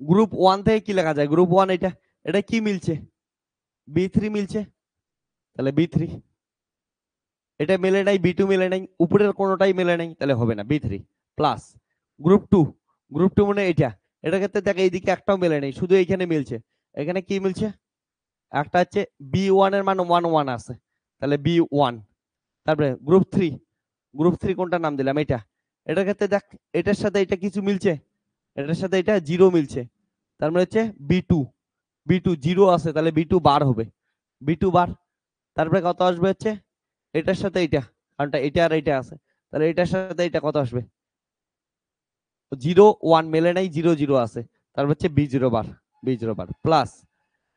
S1: গ্রুপ 1 থেকে কি লেখা যায়, গ্রুপ 1 এটা, এটা কি মিলছে, B3 মিলছে, তাহলে B3। এটা মেলে নাই, B2 মেলে নাই, উপরের কোনোটাই মেলে নাই, তাহলে হবে না, B3 প্লাস গ্রুপ 2। গ্রুপ 2 মানে এটা, এটার ক্ষেত্রে দেখ এইদিকে একটাও মেলে নেই, শুধু এইখানে মিলছে। এখানে কি মিলছে, একটা হচ্ছে B1 এর মান 1 1 আছে, তাহলে B1। তারপরে গ্রুপ 3, গ্রুপ 3 কোনটা নাম দিলাম, এটা, এটার ক্ষেত্রে দেখ এটার সাথে এটা কিছু মিলছে, এটার সাথে এটা 0 মিলছে, তার মানে হচ্ছে B2। B2 0 আছে, তাহলে B2 বার হবে, B2 বার। তারপরে কত আসবে হচ্ছে এটার সাথে এটা, কারণটা এটা আর এটা আছে, তাহলে এটার সাথে এটা কত আসবে, 0 1 মেলে নাই, 0 0 আছে, তারপর হচ্ছে B0 বার, B0 বার প্লাস।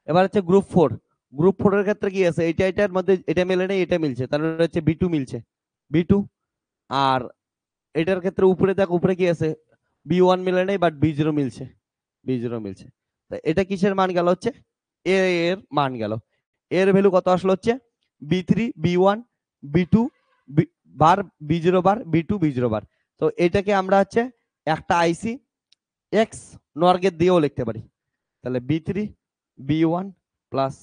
S1: এবার হচ্ছে গ্রুপ 4। গ্রুপ 4 এর ক্ষেত্রে কি আছে, এটা এটার মধ্যে এটা মেলে নাই, এটা মিলছে, তার মানে হচ্ছে B2 মিলছে, B2। আর এটার ক্ষেত্রে উপরে দেখ, উপরে কি আছে, B1 মিলে নাই, বাট B0 মিলছে, B0 মিলছে। এটা কিসের মান গেল হচ্ছে, এ এর মান গেল। এর ভ্যালু কত আসলো হচ্ছে B3 B1 B2 বার B0 বার B2 B0 বার। তো এটাকে আমরা হচ্ছে একটা আইসি এক্স নর গেট দিয়েও লিখতে পারি, তাহলে B3 B1 প্লাস।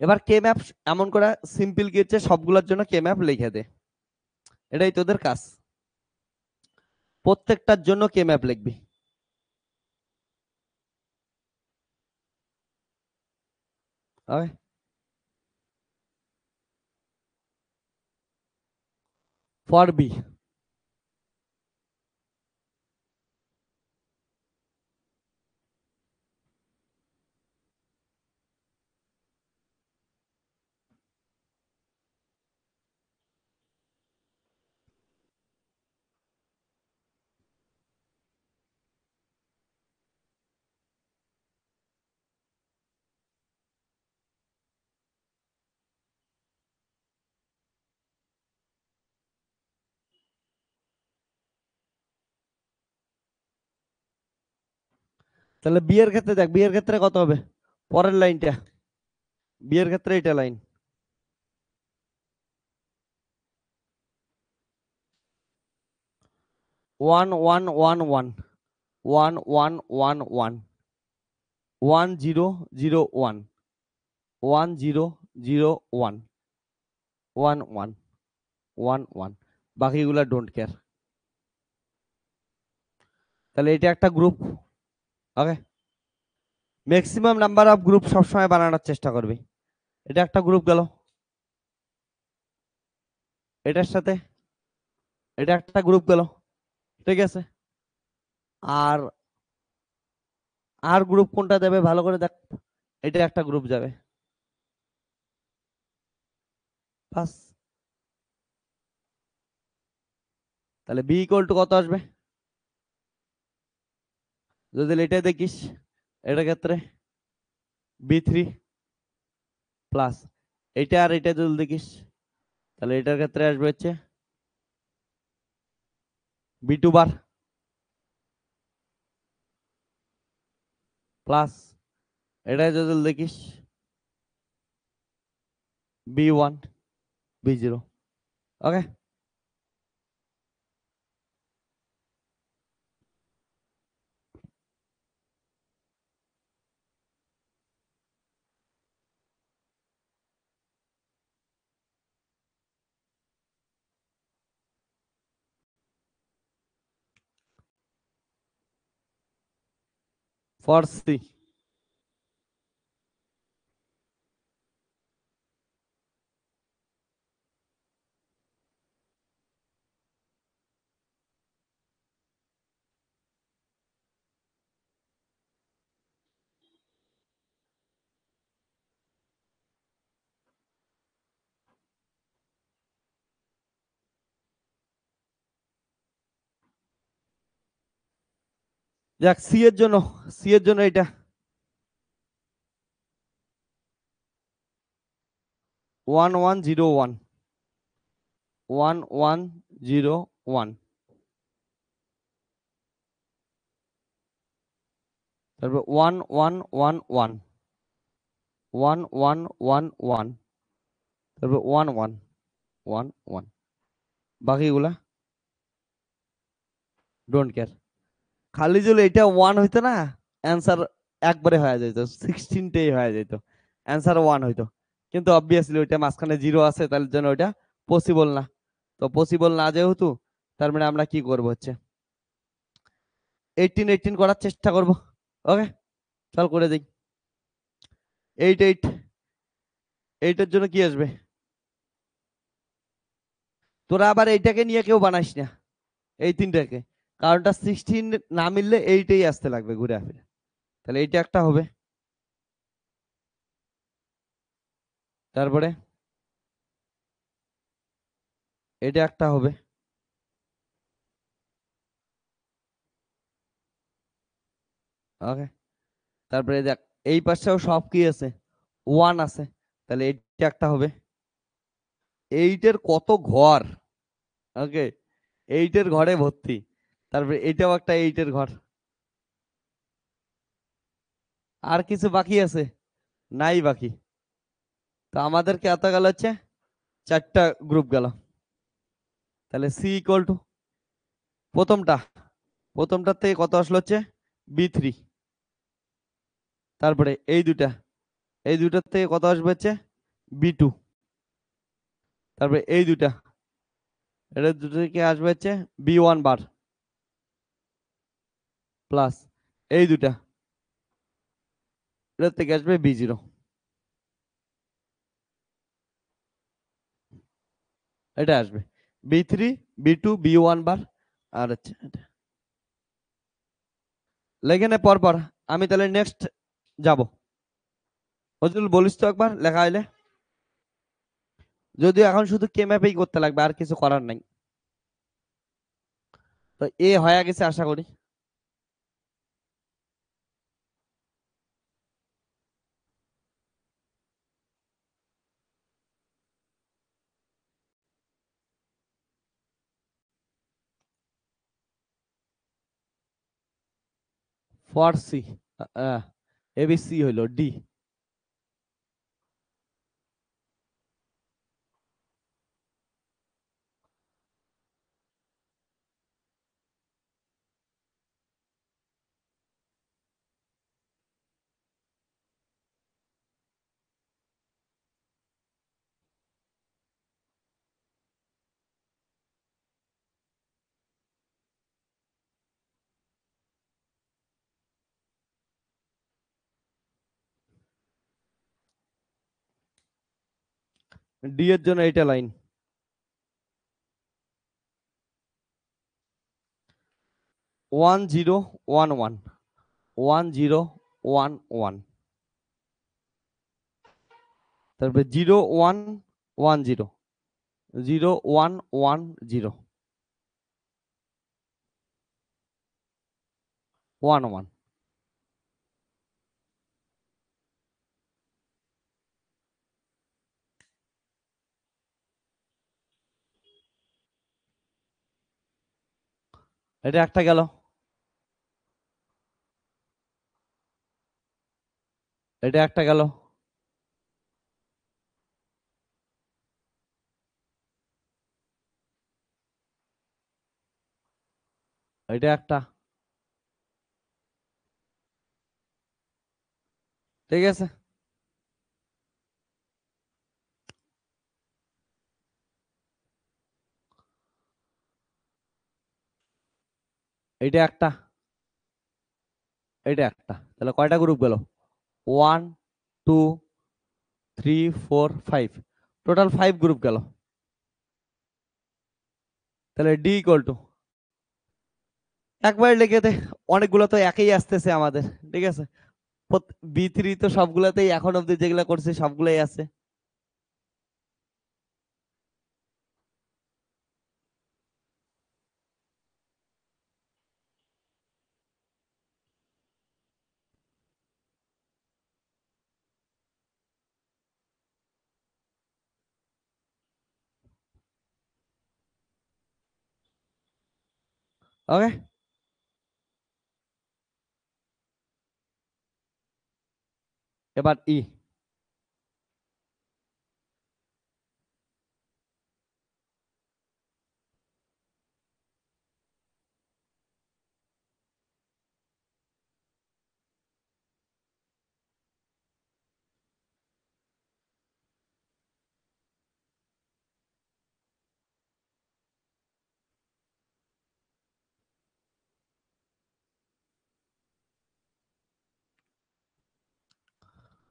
S1: এবার কে ম্যাপ এমন করে সিম্পল গিয়েছে, সবগুলোর জন্য কে ম্যাপ লিখে দে, এটাই তোদের কাজ, প্রত্যেকটার জন্য কে ম্যাপ লিখবি। ফর বি, তাহলে বি এর ক্ষেত্রে দেখ, বি এর ক্ষেত্রে কত হবে, পরের লাইনটা, বি এর ক্ষেত্রে এটা লাইন 1 1 1 1 1 1 1 1 1 0 0 1 1 0 0 1 1 1 1 1, বাকিগুলা ডোন্ট কেয়ার। তাহলে এটা একটা group. Okay, maximum number of group সবসময় বানানোর চেষ্টা করবি। এটা একটা গ্রুপ গেল, এটার সাথে এটা একটা গ্রুপ গেল, ঠিক আছে। আর আর গ্রুপ কোনটা দেবে ভালো করে দেখ, এটা একটা গ্রুপ যাবে, বাস। তাহলে বি ইকুয়াল টু কত আসবে, যদি এটা দেখিস, এটার ক্ষেত্রে B3 প্লাস এটা, আর এটা যদি দেখিস, তাহলে এটার ক্ষেত্রে আসবে হচ্ছে B2 বার প্লাস এটা যদি দেখিস B1 B0। Okay, for C. দেখ সি এর জন্য, সি এর জন্য এটা 1101 1101 তারপর 1111 1111 তারপর 1111 বাকিগুলা ডোন্ট কেয়ার। খালি যদি এটা 1 হইতো না, অ্যান্সার একবারে হয়ে যেত, 16টাই হয়ে যেত, অ্যান্সার 1 হইতো। কিন্তু অবভিয়াসলি ওইটা মাঝখানে 0 আছে, তার জন্য ওইটা পসিবল না। তো পসিবল না যেহেতু, তার মানে আমরা কি করব হচ্ছে 18 18 করার চেষ্টা করব। ওকে, চল করে দেই। 8 8 8 এর জন্য কি আসবে? তোরা আবার এইটাকে নিয়ে কেউ বানাইস না, এই তিনটাকে, কারণটা 16 না মিললে 8এই আসতে লাগবে ঘুরে ফিরে। তাহলে এইটা একটা হবে, তারপরে এটা একটা হবে, ওকে। তারপরে দেখ এই পাশেও সব কি আছে, 1 আছে, তাহলে এইটা একটা হবে। 8 এর কত ঘর, ওকে, 8 এর ঘরে ভর্তি। তারপরে এটাও একটা 8 এর ঘর। আর কিছু বাকি আছে? নাই বাকি। তো আমাদেরকে এত গেল হচ্ছে 4টা গ্রুপ গেল। তাহলে সি ইকুয়াল টু প্রথমটা, প্রথমটার থেকে কত আসলো হচ্ছে B3। তারপরে এই দুটা, এই দুটার থেকে কত আসবে হচ্ছে B2। তারপরে এই দুটা, এটা দুটো থেকে আসবে হচ্ছে B1 বার, প্লাস এই দুটা, এটার থেকে আসবে B0। এটা আসবে B3 B2 B1 বার। আর হচ্ছে এটা লেখে নে পর পর। আমি তাহলে নেক্সট যাব। ফজলুল বলিস তো একবার লেখা হইলে, যদিও এখন শুধু কে ম্যাপেই করতে লাগবে, আর কিছু করার নাই। তো এ হয়ে গেছে আশা করি। ফর সি, এবিসি হইলো ডি। ডি এর জন্য এইটা লাইন 1011 1011, তারপরে 0110 0110 11। এটা একটা গেল, এটা একটা গেল, এটা একটা, ঠিক আছে। এটা একটা, এটা একটা, তাহলে কয়টা গ্রুপ গেল? 1 2 3 4 5, টোটাল 5 গ্রুপ গেল। তাহলে ডি ইকুয়াল টু একবার লিখে দে, অনেকগুলো তো একই আসতেছে আমাদের, ঠিক আছে। B3 তো সবগুলাতেই এখন অব্দি যেগুলা করছে সবগুলাই আছে। ওকে, এবার ই।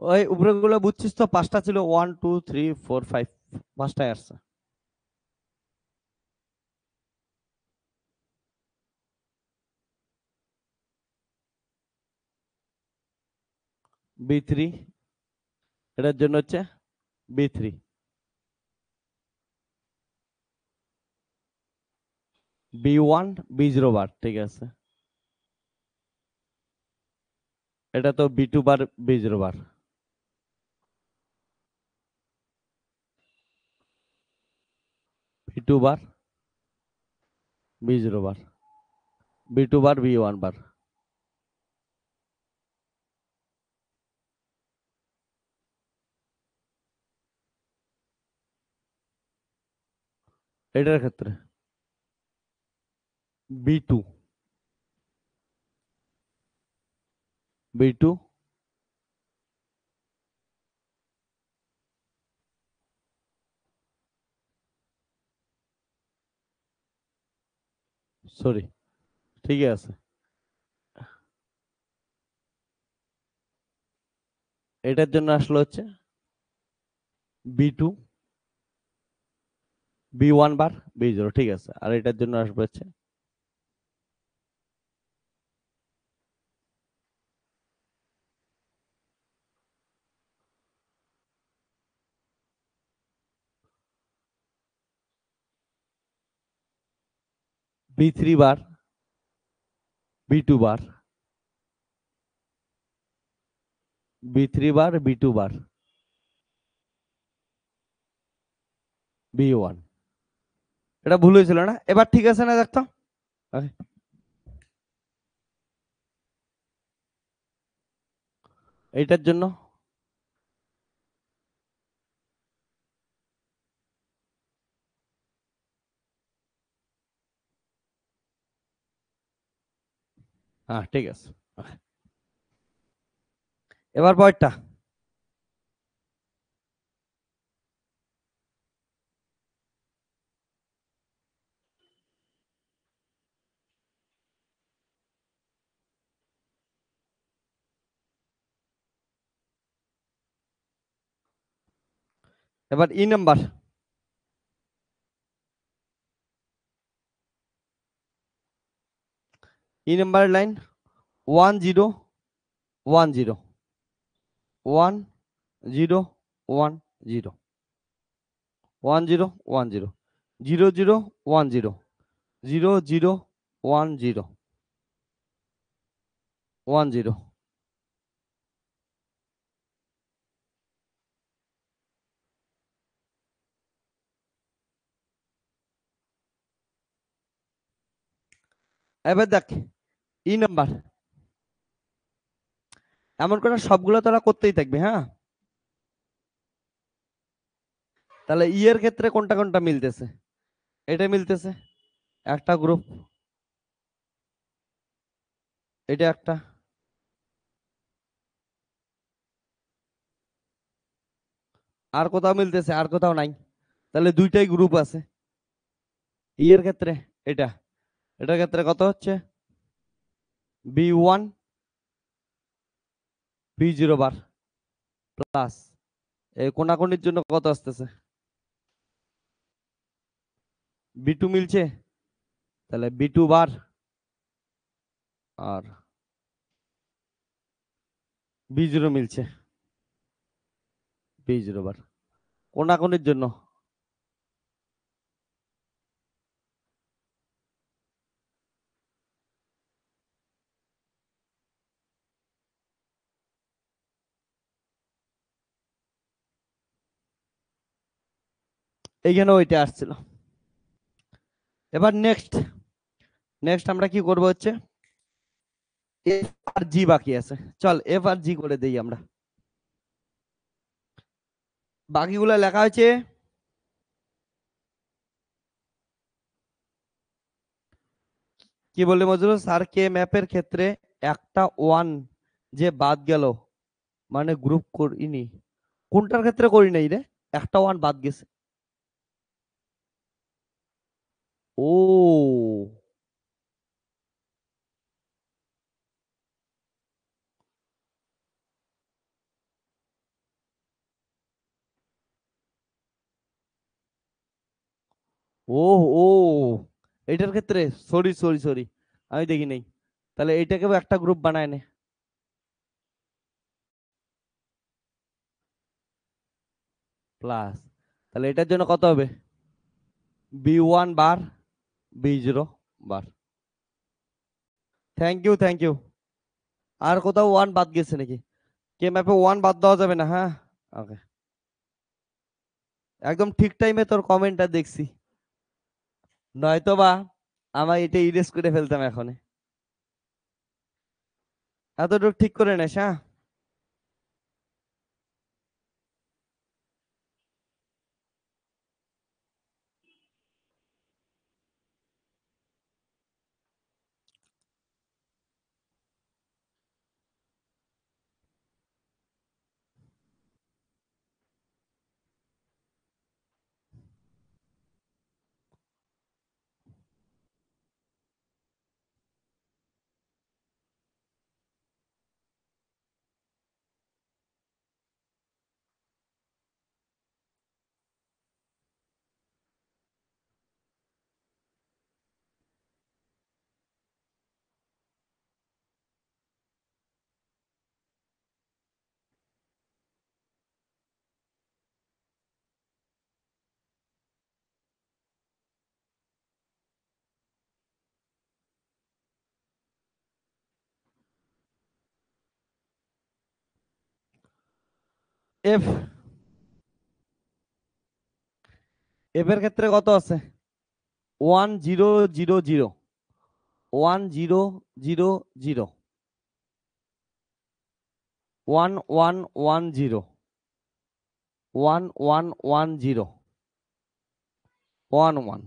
S1: ওই উপরে গুলো বুঝছিস তো? পাঁচটা ছিল, 1 2 3 4 5, পাঁচটায় আসছে। B3, এটার জন্য হচ্ছে B3, B1, B0 বার, ঠিক আছে। এটা তো B2 বার, B0 বার। B2 বার, B0 বার, B2 বার, B1 বার। এটার ক্ষেত্রে B2, B2, সরি, ঠিকই আছে। এটার জন্য আসলে হচ্ছে B2, B1 বার, B0, ঠিক আছে। আর এটার জন্য আসবে হচ্ছে B3 বার, B2 বার, B3 বার, B2 বার, B1। এটা ভুল হয়েছিল না? এবার ঠিক আছে না দেখতো? Okay. এইটার জন্য হ্যাঁ, ঠিক আছে। Okay. এবার পরেরটা। এবার E number. E number line 1 0 1 0, 1 0 1 0, 1 0 1 0, 0 0 1 0, 0 0 1 0, 1 0। এবার দেখ, ই নাম্বার এমন করে সবগুলো তোরা করতেই থাকবে, হ্যাঁ? তাহলে ই এর ক্ষেত্রে কোনটা কোনটা মিলতেছে? এটা মিলতেছে, একটা গ্রুপ, এটা একটা, আর কোথাও মিলতেছে? আর কোথাও নাই। তাহলে দুইটাই গ্রুপ আছে। ই এর ক্ষেত্রে এটা, এটার ক্ষেত্রে কত হচ্ছে? B1, B0 বার, প্লাস এই কোনাকুনির জন্য কত আসতেছে? B2 মিলছে, তাহলে B2 বার, আর B0 মিলছে, B0 বার, কোনাকুনির জন্য। এইখানে ওইটা আসছিল। এবার নেক্সট, নেক্সট আমরা কি করব হচ্ছে এফ আর জি বাকি আছে, চল এফ আর জি করে দেই আমরা। বাকিগুলো লেখা হয়েছে। কি বললে মজরুল স্যার, কে ম্যাপের ক্ষেত্রে একটা ওয়ান যে বাদ গেল, মানে গ্রুপ করিনি, কোনটার ক্ষেত্রে করি নাই রে, একটা ওয়ান বাদ গেছে। ও ও ও এটার ক্ষেত্রে, সরি সরি সরি, আমি দেখি নাই। তাহলে এইটাকেও একটা গ্রুপ বানায় নে, প্লাস, তাহলে এটার জন্য কত হবে, বি 1 বার বি 0 বার। Thank you thank you. আর কোথাও ওয়ান বাদ গেছে নাকি? কে ম্যাপে ওয়ান বাদ দেওয়া যাবে না, হ্যাঁ। ওকে, একদম ঠিক টাইমে তোর কমেন্টটা দেখছি, নয়তো বা আমার এটা ইরেজ করে ফেলতাম এখন। এতটুকু ঠিক করে নেস, হ্যাঁ। এফ, এফ এর ক্ষেত্রে কত আছে, 1 0 0 0, 1 0 0 0, 1 1 1 0, 1 1 1 0, 1 1।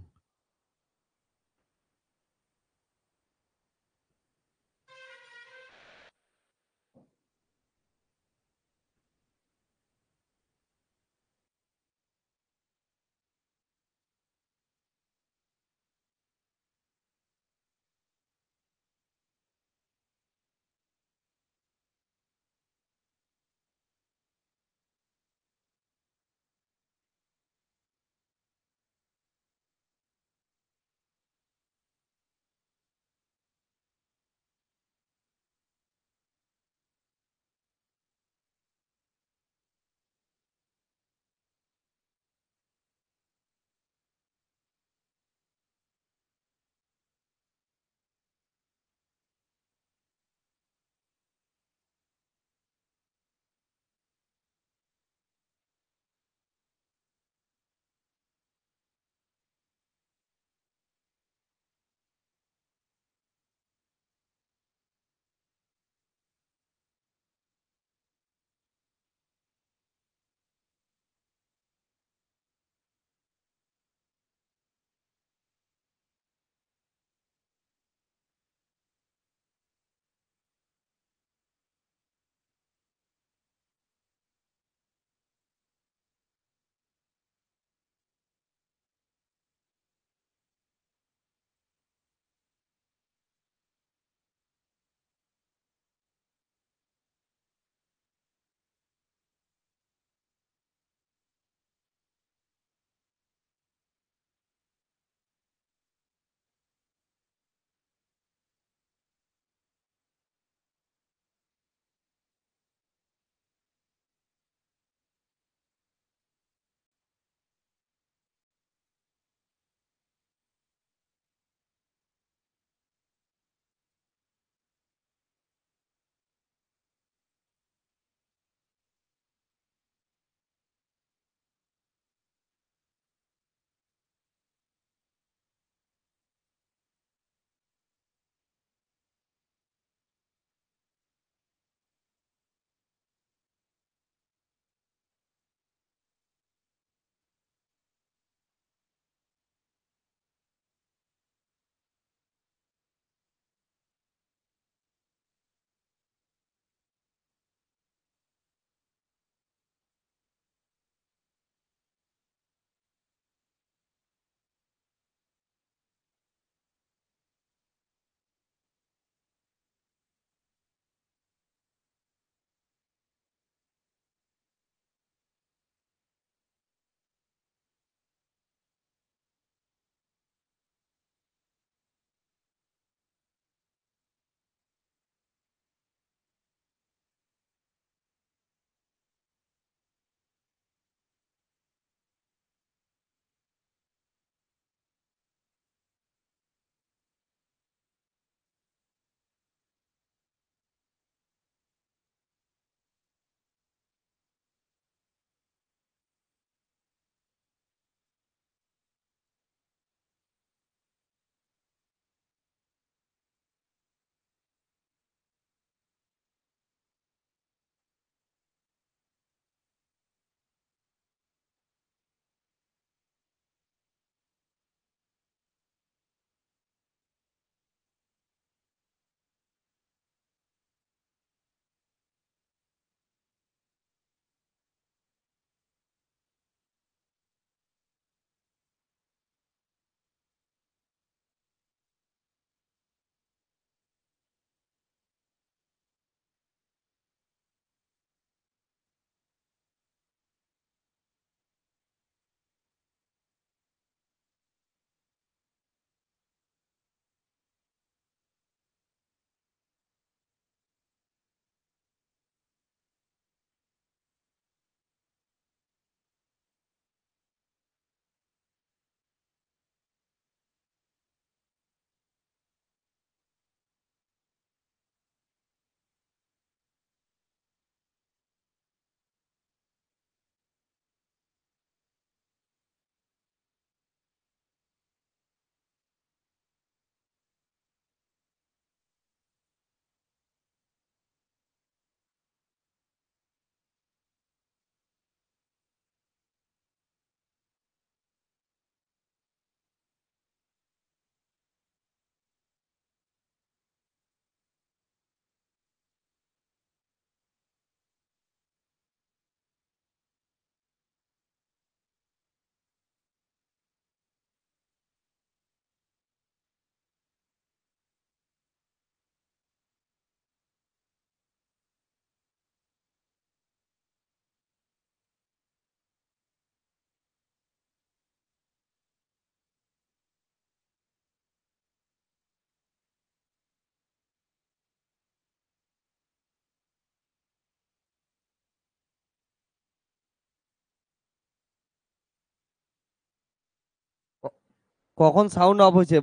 S1: কখন সাউন্ড অফ হয়েছে।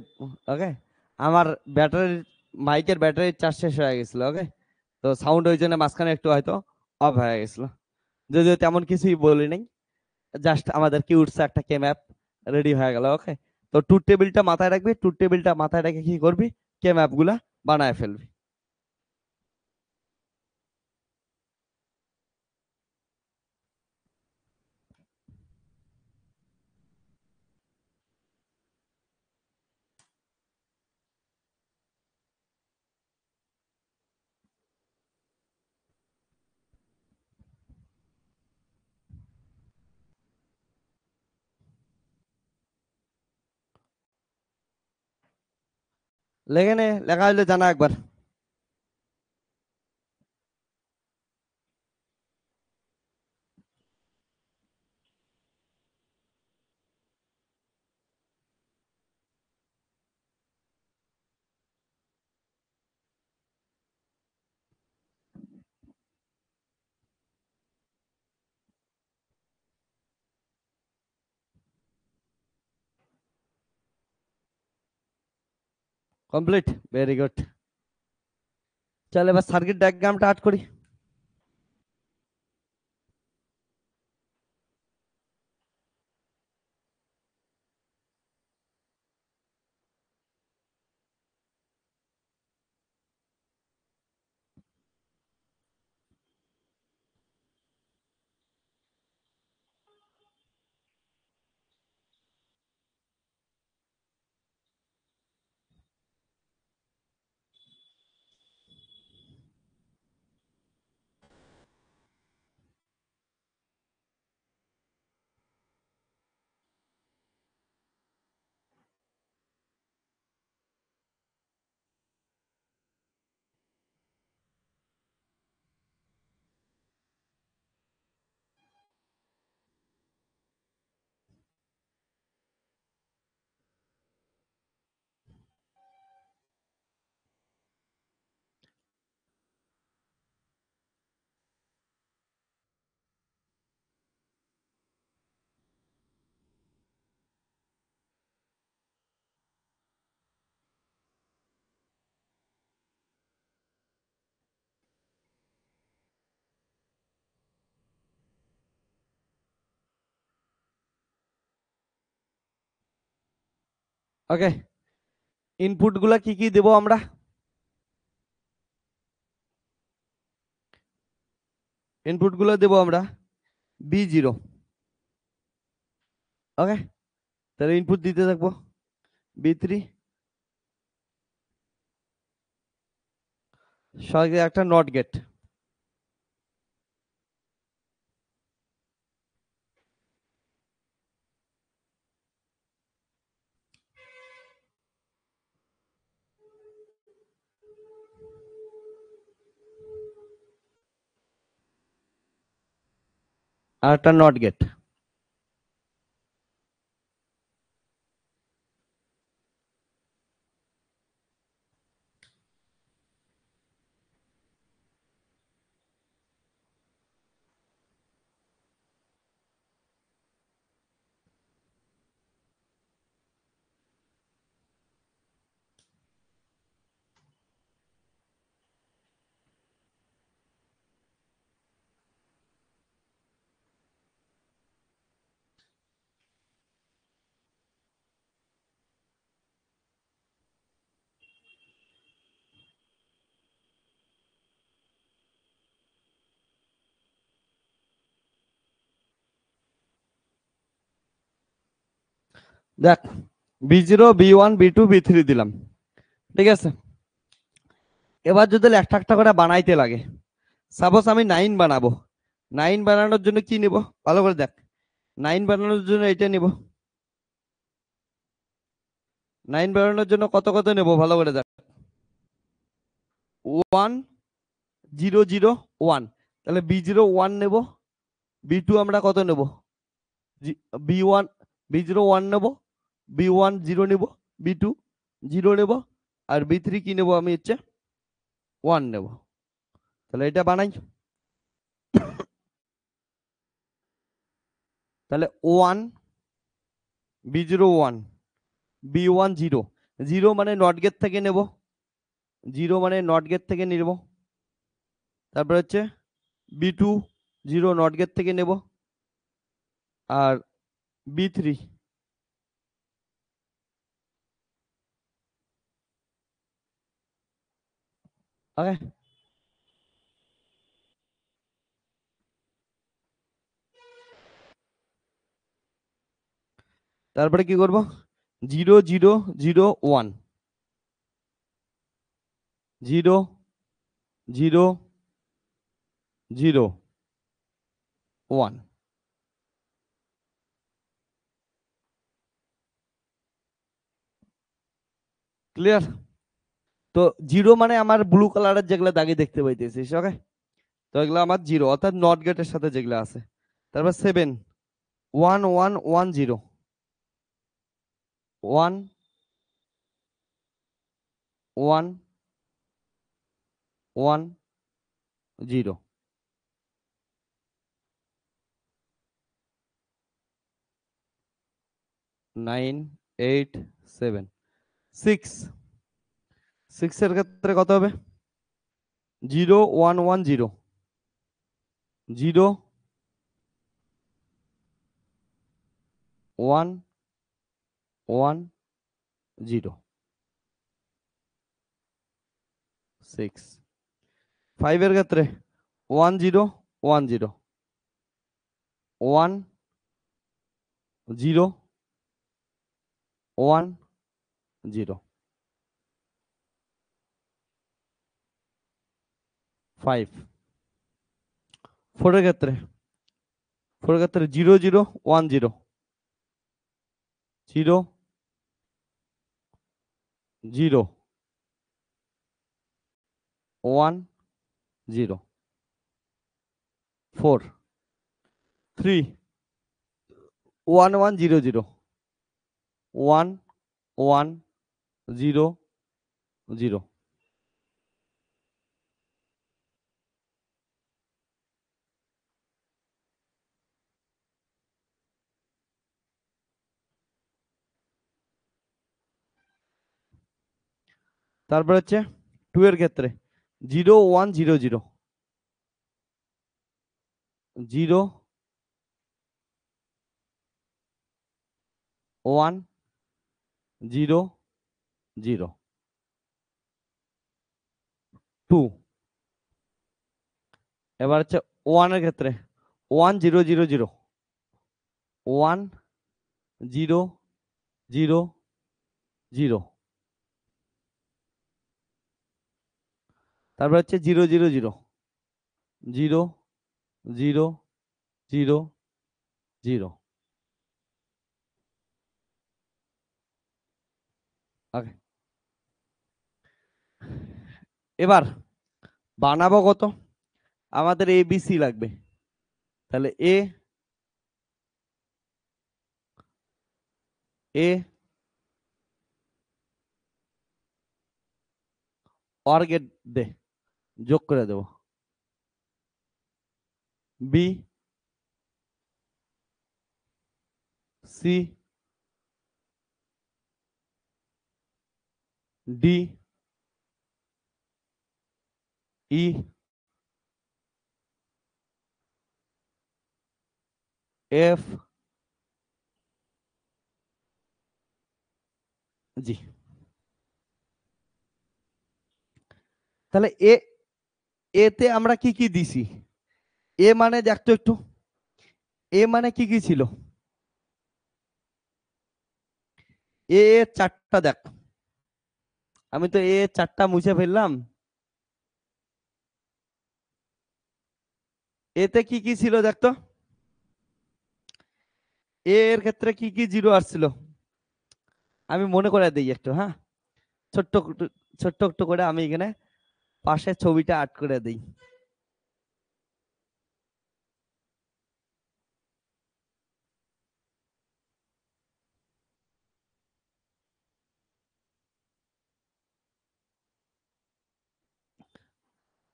S1: ওকে, আমার ব্যাটারি, মাইকের ব্যাটারি চার্জ শেষ হয়ে গেছিল। ওকে, তো সাউন্ড ওই জন্য মাঝখানে একটু হয়তো অফ হয়ে গেছিল, যদিও তেমন কিছুই বলি নাই, জাস্ট আমাদের কিউটস একটা কে ম্যাপ রেডি হয়ে গেল। ওকে, তো ট্যুর টেবিলটা মাথায় রাখবি, ট্যুর টেবিলটা মাথায় রেখে কি করবি, কে ম্যাপ গুলা বানায় ফেলবি। লেখে নে, লেখা হলে জানা একবার। Complete, very good. চল এবার সার্কিট ডায়াগ্রামটা আর্ট করি। ওকে, ইনপুট গুলা কি কি দেবো আমরা? ইনপুট গুলো দেবো আমরা B0। ওকে, তাহলে ইনপুট দিতে থাকবো B3, সঙ্গে একটা নট গেট। আর একটা নট গেট। দেখ, B0 B1 B2 B3 দিলাম, ঠিক আছে। এবার যদি একটা একটা করে বানাইতে লাগে, সাপোজ আমি 9 বানাবো, 9 বানানোর জন্য কি নিব ভালো করে দেখ। 9 বানানোর জন্য এটা নিব, 9 বানানোর জন্য কত কত নেব ভালো করে দেখ। 1 0 0 1, তাহলে B0 1 নেব। B2 আমরা কত নেব? B1, B0 1 নেব, B1 0 নেব, B2 0 নেব, আর B3 কি নেব আমি হচ্ছে 1 নেব। তাহলে এটা বানাই। তাহলে 1 B0 1, B1 0, 0 মানে নট গেট থেকে নেব, 0 মানে নট গেট থেকে নেব। তারপর হচ্ছে B2 0 নট গেট থেকে নেব, আর B3 ওকে। তারপরে কি করব, 0 0 0 1, 0 0 0 1। ক্লিয়ার? তো 0 মানে আমার ব্লু কালারের যেগুলো দাগি দেখতে পাইতেছিস, ওকে। তো এগুলো আমার 0 অর্থাৎ নট গেটের সাথে যেগুলো আছে। তারপর 7 1 1 1 0 1 1 1 0। 9 8 7 6, 6 এর ক্ষেত্রে কত হবে, 0 1 1 0 0 1 1 0 6। 5 এর ক্ষেত্রে 1 0 1 0 1 0 1 0 5। 4 এর ক্ষেত্রে 0 0 1 0 0 0 1 0 4। 3 1 1 0 0 1 1 0 0। তারপর হচ্ছে 2 এর ক্ষেত্রে 0 1 0 0 0 1 0 0 2। এবার হচ্ছে 1 এর ক্ষেত্রে 1 0 0 0 1 0 0 0। তারপর হচ্ছে 0 0 0 0 0 0 0। ওকে। এবার বানাবো কত, আমাদের এ বি সি লাগবে। তাহলে এ এ অর গেট দে, যোগ করে দেব। B C D E F G. তাহলে এতে আমরা কি কি দিছি, এ মানে দেখতো একটু, এ মানে কি কি ছিল, এর চারটা দেখ, আমি তো এর চারটা মুছে ফেললাম। এতে কি কি ছিল দেখতো, এর ক্ষেত্রে কি কি জিরো আসছিল, আমি মনে করে দিই একটু, হ্যাঁ, ছোট্ট ছোট্ট একটু করে আমি এখানে পাশে ছবিটা আট করে দিই।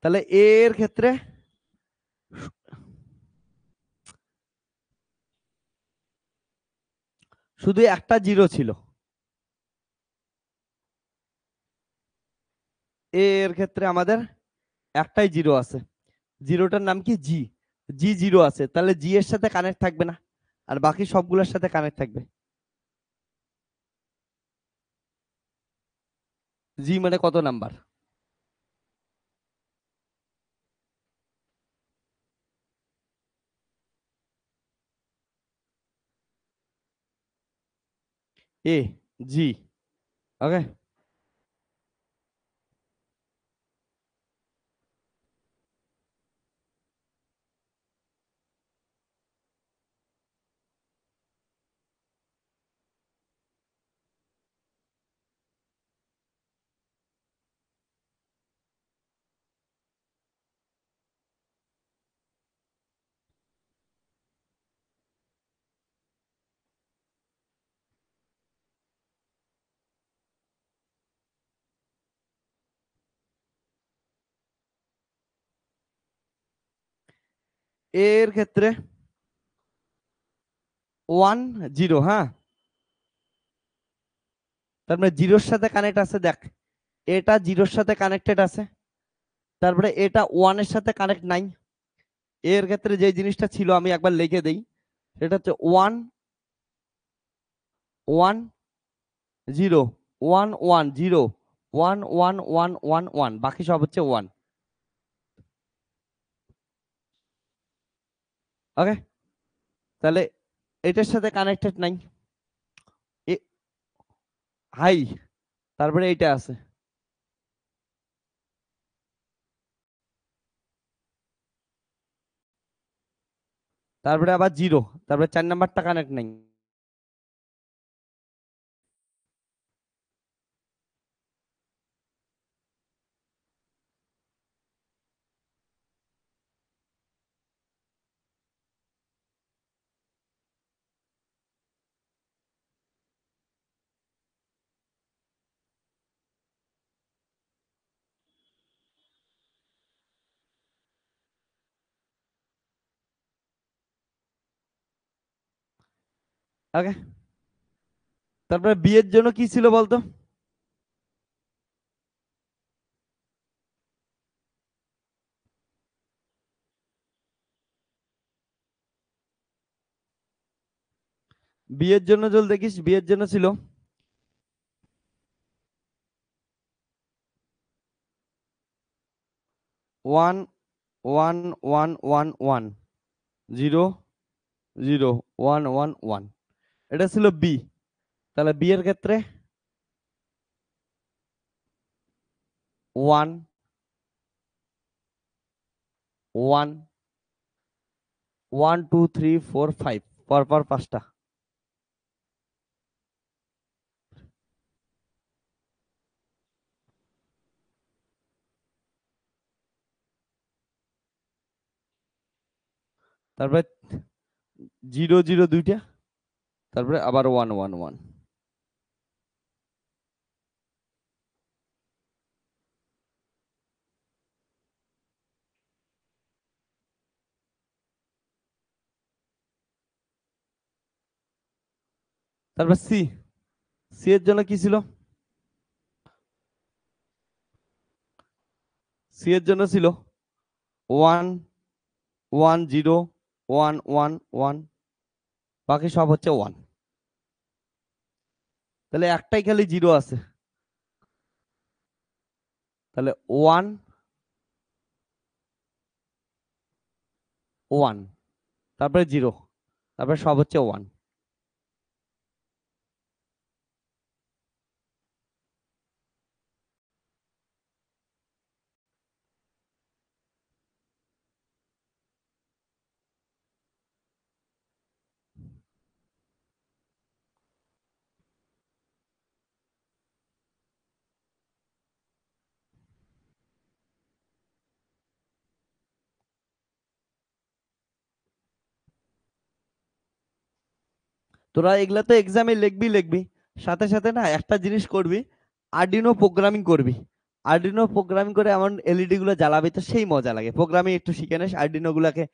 S1: তাহলে এর ক্ষেত্রে শুধু একটা জিরো ছিল, এর ক্ষেত্রে আমাদের একটাই জিরো আছে, জিরোটার নাম কি জি, জি জিরো আছে, তাহলে জি এর সাথে কানেক্ট থাকবে না, আর বাকি সবগুলোর সাথে কানেক্ট থাকবে। জি মানে কত নাম্বার? এ জি। ওকে, এর ক্ষেত্রে 1 0, হ্যাঁ, তারপরে জিরোর সাথে কানেক্ট আছে, দেখ এটা জিরোর সাথে কানেক্টেড আছে, তারপরে এটা ওয়ানের সাথে কানেক্ট নাই। এর ক্ষেত্রে যে জিনিসটা ছিল আমি একবার লিখে দেই, সেটা হচ্ছে 1 1 0 1 1 0 1 1 1 1 1, বাকি সব হচ্ছে 1। ওকে, তাহলে এটার সাথে কানেক্টেড নাই, হাই, তারপরে এইটা আছে, তারপরে আবার জিরো, তারপরে 4 নাম্বারটা কানেক্ট নাই। ওকে, তারপরে বি এর জন্য কি ছিল বলতো? বি এর জন্য যদি দেখিস, বি এর জন্য ছিল 1 1 1 1 1 0 1 1 1, এটা ছিল বি। তাহলে বি এর ক্ষেত্রে 1 1 1 2 3 4 5, পরপর 5টা। তারপরে 0 0 2টা, তারপরে আবার 1 1 1। তারপর সি, সি এর জন্য কি ছিল? সি এর জন্য ছিল 1 1 0 1 1 1, বাকি সব হচ্ছে 1। তাহলে একটাই খালি জিরো আছে, তাহলে 1 1, তারপরে জিরো, তারপরে সব হচ্ছে 1। তোরা এগুলা তো এক্সামে লিখবি লিখবি, সাথে সাথে না একটা জিনিস করবি, আর্ডিনো প্রোগ্রামিং করবি। আর্ডিনো প্রোগ্রামিং করে এমন এলইডি গুলো জ্বালাবি তো সেই মজা লাগে। প্রোগ্রামিং একটু শিখে নিস, আর্ডিনো গুলাকে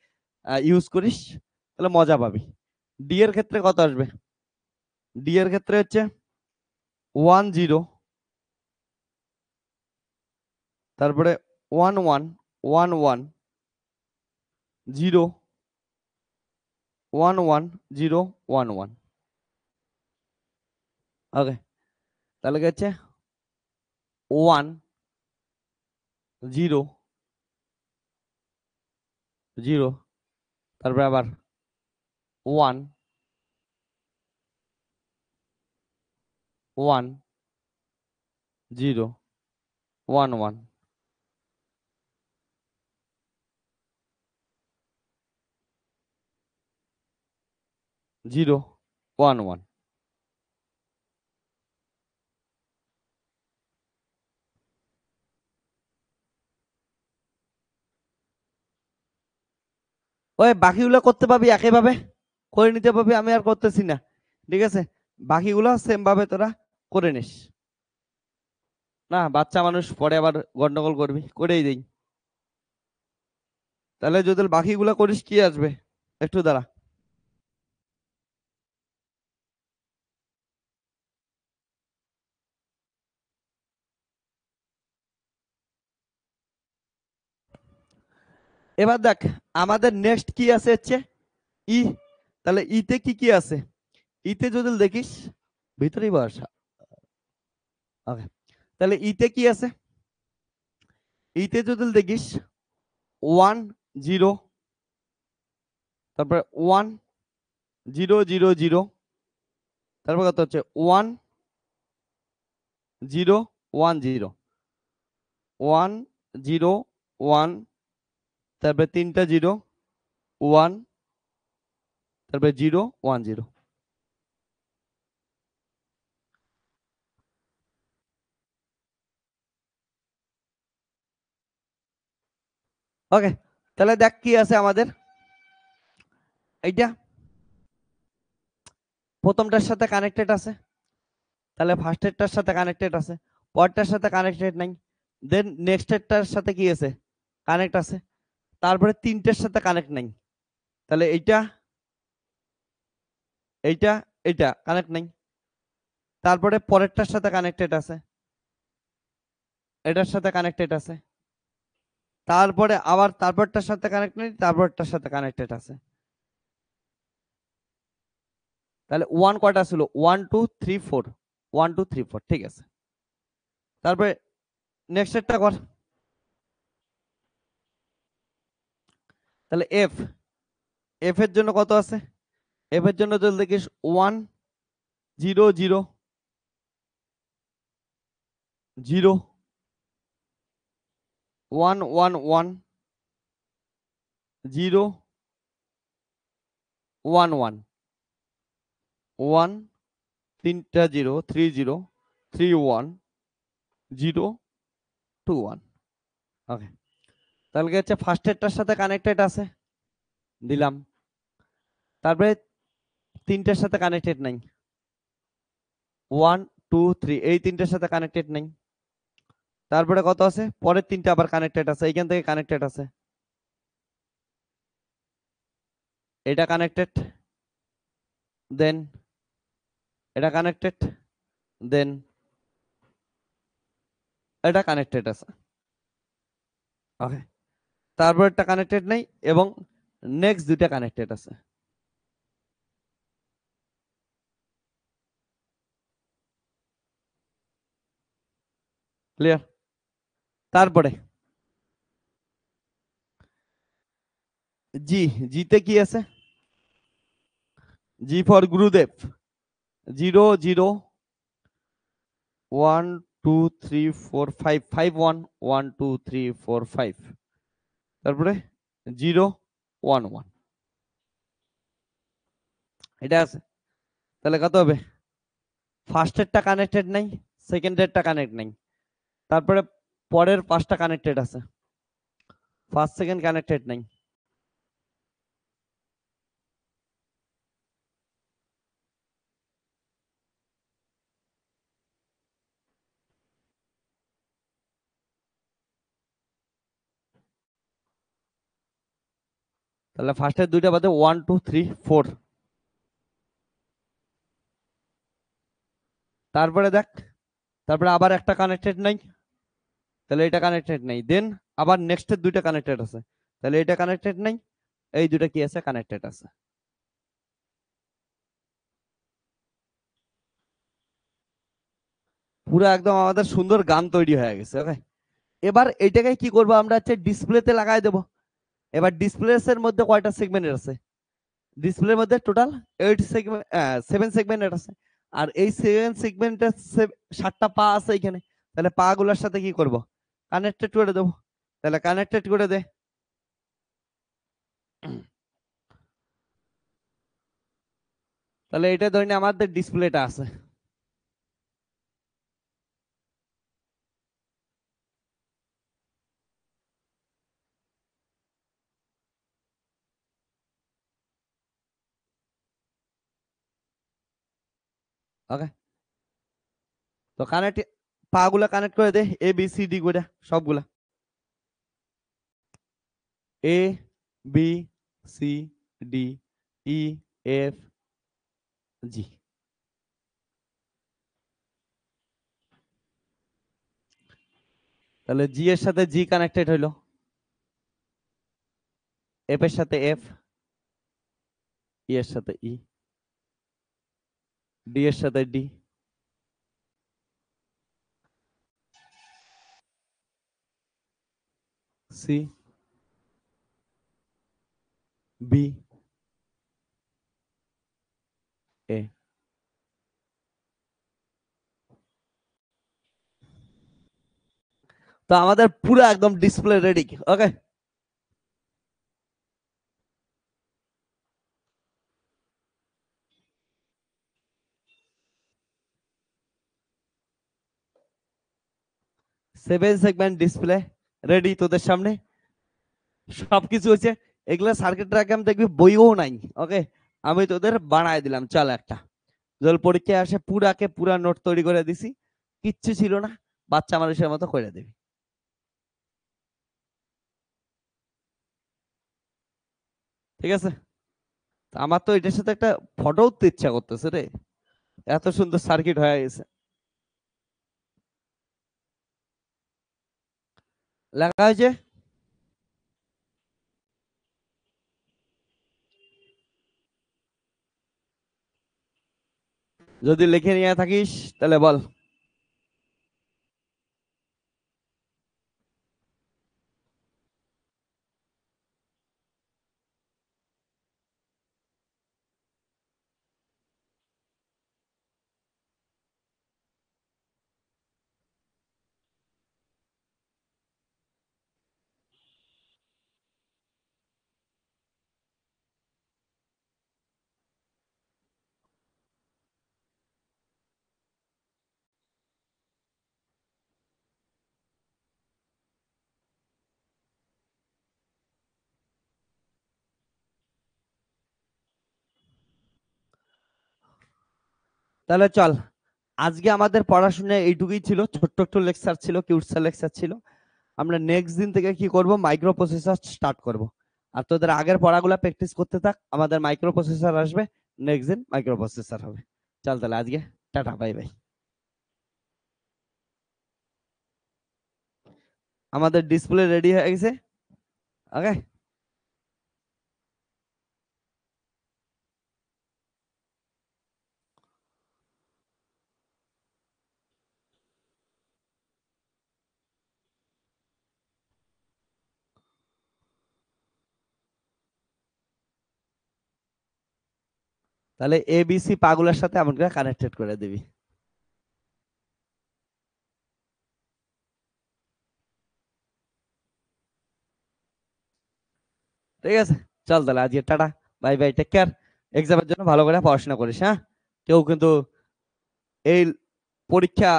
S1: ইউজ করিস, তাহলে মজা পাবি। ডি এর ক্ষেত্রে কত আসবে? ডি এর ক্ষেত্রে হচ্ছে 1 0 তারপরে 1 1 1 1 0 1 1 0 1 1। ওকে, তাহলে কি হচ্ছে 1 0 0, তারপরে আবার 1 1 0 1 1। 0 1 1। ওই বাকিগুলো করতে পারবি একইভাবে করে নিতে পারবি, আমি আর করতেছি না, ঠিক আছে? বাকিগুলো সেম ভাবে তোরা করে নিস, না বাচ্চা মানুষ পরে আবার গন্ডগোল করবি, করেই দেই। তাহলে যদি বাকিগুলো করিস কি আসবে, একটু দাঁড়া। এবার দেখ আমাদের নেক্সট কি আছে হচ্ছে ই। তাহলে ইতে কি কি আছে, ইতে যদি দেখিস ভিতরেই বসা। ওকে, তাহলে ইতে কি আছে, ইতে যদি দেখিস 1 0, তারপরে 1 0 0 0, তারপর কত হচ্ছে 1 0 1 0 1 0 1, তারপরে তিনটা 0 1, তারপরে 0 1 0। ওকে, তাহলে দেখ কি আছে আমাদের, এইটা প্রথমটার সাথে কানেক্টেড আছে, তাহলে ফার্স্টেরটার সাথে কানেক্টেড আছে, পরেরটার সাথে কানেক্টেড নাই, দেন নেক্সটেরটার সাথে কি আছে কানেক্ট আছে, তারপরে তিনটের সাথে কানেক্ট নাই, তাহলে এইটা এইটা এইটা কানেক্ট নাই, তারপরে পরেরটার সাথে কানেক্টেড আছে, এটার সাথে কানেক্টেড আছে, তারপরে আবার তারপরটার সাথে কানেক্ট নেই, তারপরটার সাথে কানেক্টেড আছে। তাহলে 1 কয়টা ছিল 1 2 3 4, 1 2 3 4, ঠিক আছে। তারপরে নেক্সটেরটা কর, তাহলে এফ, এফ এর জন্য কত আছে, এফ এর জন্য যদি দেখিস 1 0 0 0 1 1 1 0 1 1 1, তিনটা 0 3 0 3 1 0 2 1। ওকে, তাহলে কি হচ্ছে ফার্স্টেরটার সাথে কানেক্টেড আছে দিলাম, তারপরে তিনটার সাথে কানেক্টেড নাই 1 2 3, এই তিনটার সাথে কানেক্টেড নাই, তারপরে কত আছে পরের তিনটা আবার কানেক্টেড আছে, এইখান থেকে কানেক্টেড আছে, এটা কানেক্টেড, দেন এটা কানেক্টেড, দেন এটা কানেক্টেড আছে। ওকে, তারপর এটা কানেক্টেড নাই এবং নেক্সট দুইটা কানেক্টেড আছে। ক্লিয়ার? তারপরে জি, জিতে কি আছে, জি ফর গুরুদেব 0 0 1 2 3 4 5 5 1 1 2 3 4 5, তারপরে 0 1 1, এটা আছে। তাহলে কত হবে, ফার্স্টেরটা কানেক্টেড নাই, সেকেন্ডেরটা কানেক্ট নাই, তারপরে পরের পাঁচটা কানেক্টেড আছে, ফার্স্ট সেকেন্ড কানেক্টেড নাই, তাহলে ফার্স্টের দুইটা বাদে 1 2 3 4, তারপরে দেখ তারপরে আবার একটা কানেক্টেড নাই, তাহলে এটা কানেক্টেড নাই, দেন আবার নেক্সটের দুইটা কানেক্টেড আছে, তাহলে এটা কানেক্টেড নাই, এই দুইটা কি আছে, কানেক্টেড আছে। পুরো একদম আমাদের সুন্দর গান তৈরি হয়ে গেছে। ওকে, এবার এটাকে কি করবো আমরা, হচ্ছে ডিসপ্লেতে লাগাই দেবো। এবার ডিসপ্লেস এর মধ্যে কয়টা সেগমেন্ট আছে, ডিসপ্লের মধ্যে টোটাল 7 সেগমেন্ট আছে, আর এই 7 সেগমেন্টের 7টা পা আছে এখানে, তাহলে পা গুলোর সাথে কি করব, কানেক্টেড করে দেবো। তাহলে কানেক্টেড করে দে। তাহলে এটা ধরে নিয়ে আমাদের ডিসপ্লেটা আছে। ওকে, তো কানেক্ট, পা গুলা কানেক্ট করে দে, এ বি সি ডি করে সবগুলা, A B C D E F G. তাহলে জি এর সাথে জি কানেক্টেড হইলো, এফ এর সাথে এফ, ই এর সাথে ই, ডি এর সাথে ডি, সি বি এ। তো আমাদের পুরো একদম ডিসপ্লে রেডি। ওকে, 7 সেগমেন্ট ডিসপ্লে রেডি তোদের সামনে, সবকিছু হচ্ছে। এগুলা সার্কিট ডায়াগ্রাম দেখবি বইও নাই। ওকে, আমি তোদের বানায় দিলাম, চল একটা জল পরীক্ষায় আসে পুরাকে পুরা নোট তৈরি করে দিছি, কিচ্ছু ছিল না, বাচ্চা মানুষের মতো করে দিবি। ঠিক আছে, আমার তো এটার সাথে একটা ফটো উঠতে ইচ্ছা করতেছে রে, এত সুন্দর সার্কিট হয়ে গেছে। লেখা হয়েছে, যদি লিখে নিয়ে থাকিস তাহলে বল। তাহলে চল, আজকে আমাদের পড়াশোনা এইটুকুই ছিল, ছোট্ট একটু লেকচার ছিল, কিউটসা লেকচার ছিল। আমরা নেক্সট দিন থেকে কি করব, মাইক্রো প্রসেসর স্টার্ট করব। আর তোদের আগের পড়াগুলা প্র্যাকটিস করতে থাক, আমাদের মাইক্রো প্রসেসর আসবে, নেক্সট দিন মাইক্রো প্রসেসর হবে। চল তাহলে আজকে টাটা, বাই বাই। আমাদের ডিসপ্লে রেডি হয়ে গেছে। ওকে, তাহলে এবিসি পাগুলার সাথে আমাকে কানেক্টেড করে দিবি। ঠিক আছে, চল তাহলে আজকে tata, bye bye, take care. এক্সামের জন্য ভালো করে পড়াশোনা করিস, হ্যাঁ। কেউ কিন্তু এই পরীক্ষা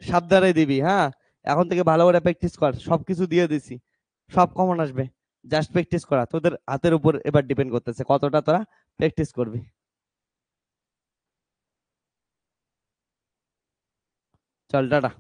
S1: সাবধানে দিবি, হ্যাঁ। এখন থেকে ভালো করে প্র্যাকটিস কর, সবকিছু দিয়ে দিছি, সব কমন আসবে, জাস্ট প্র্যাকটিস করা তোদের হাতের উপর এবার ডিপেন্ড করতেছে কতটা তোরা প্র্যাকটিস করবি। চল টাটা।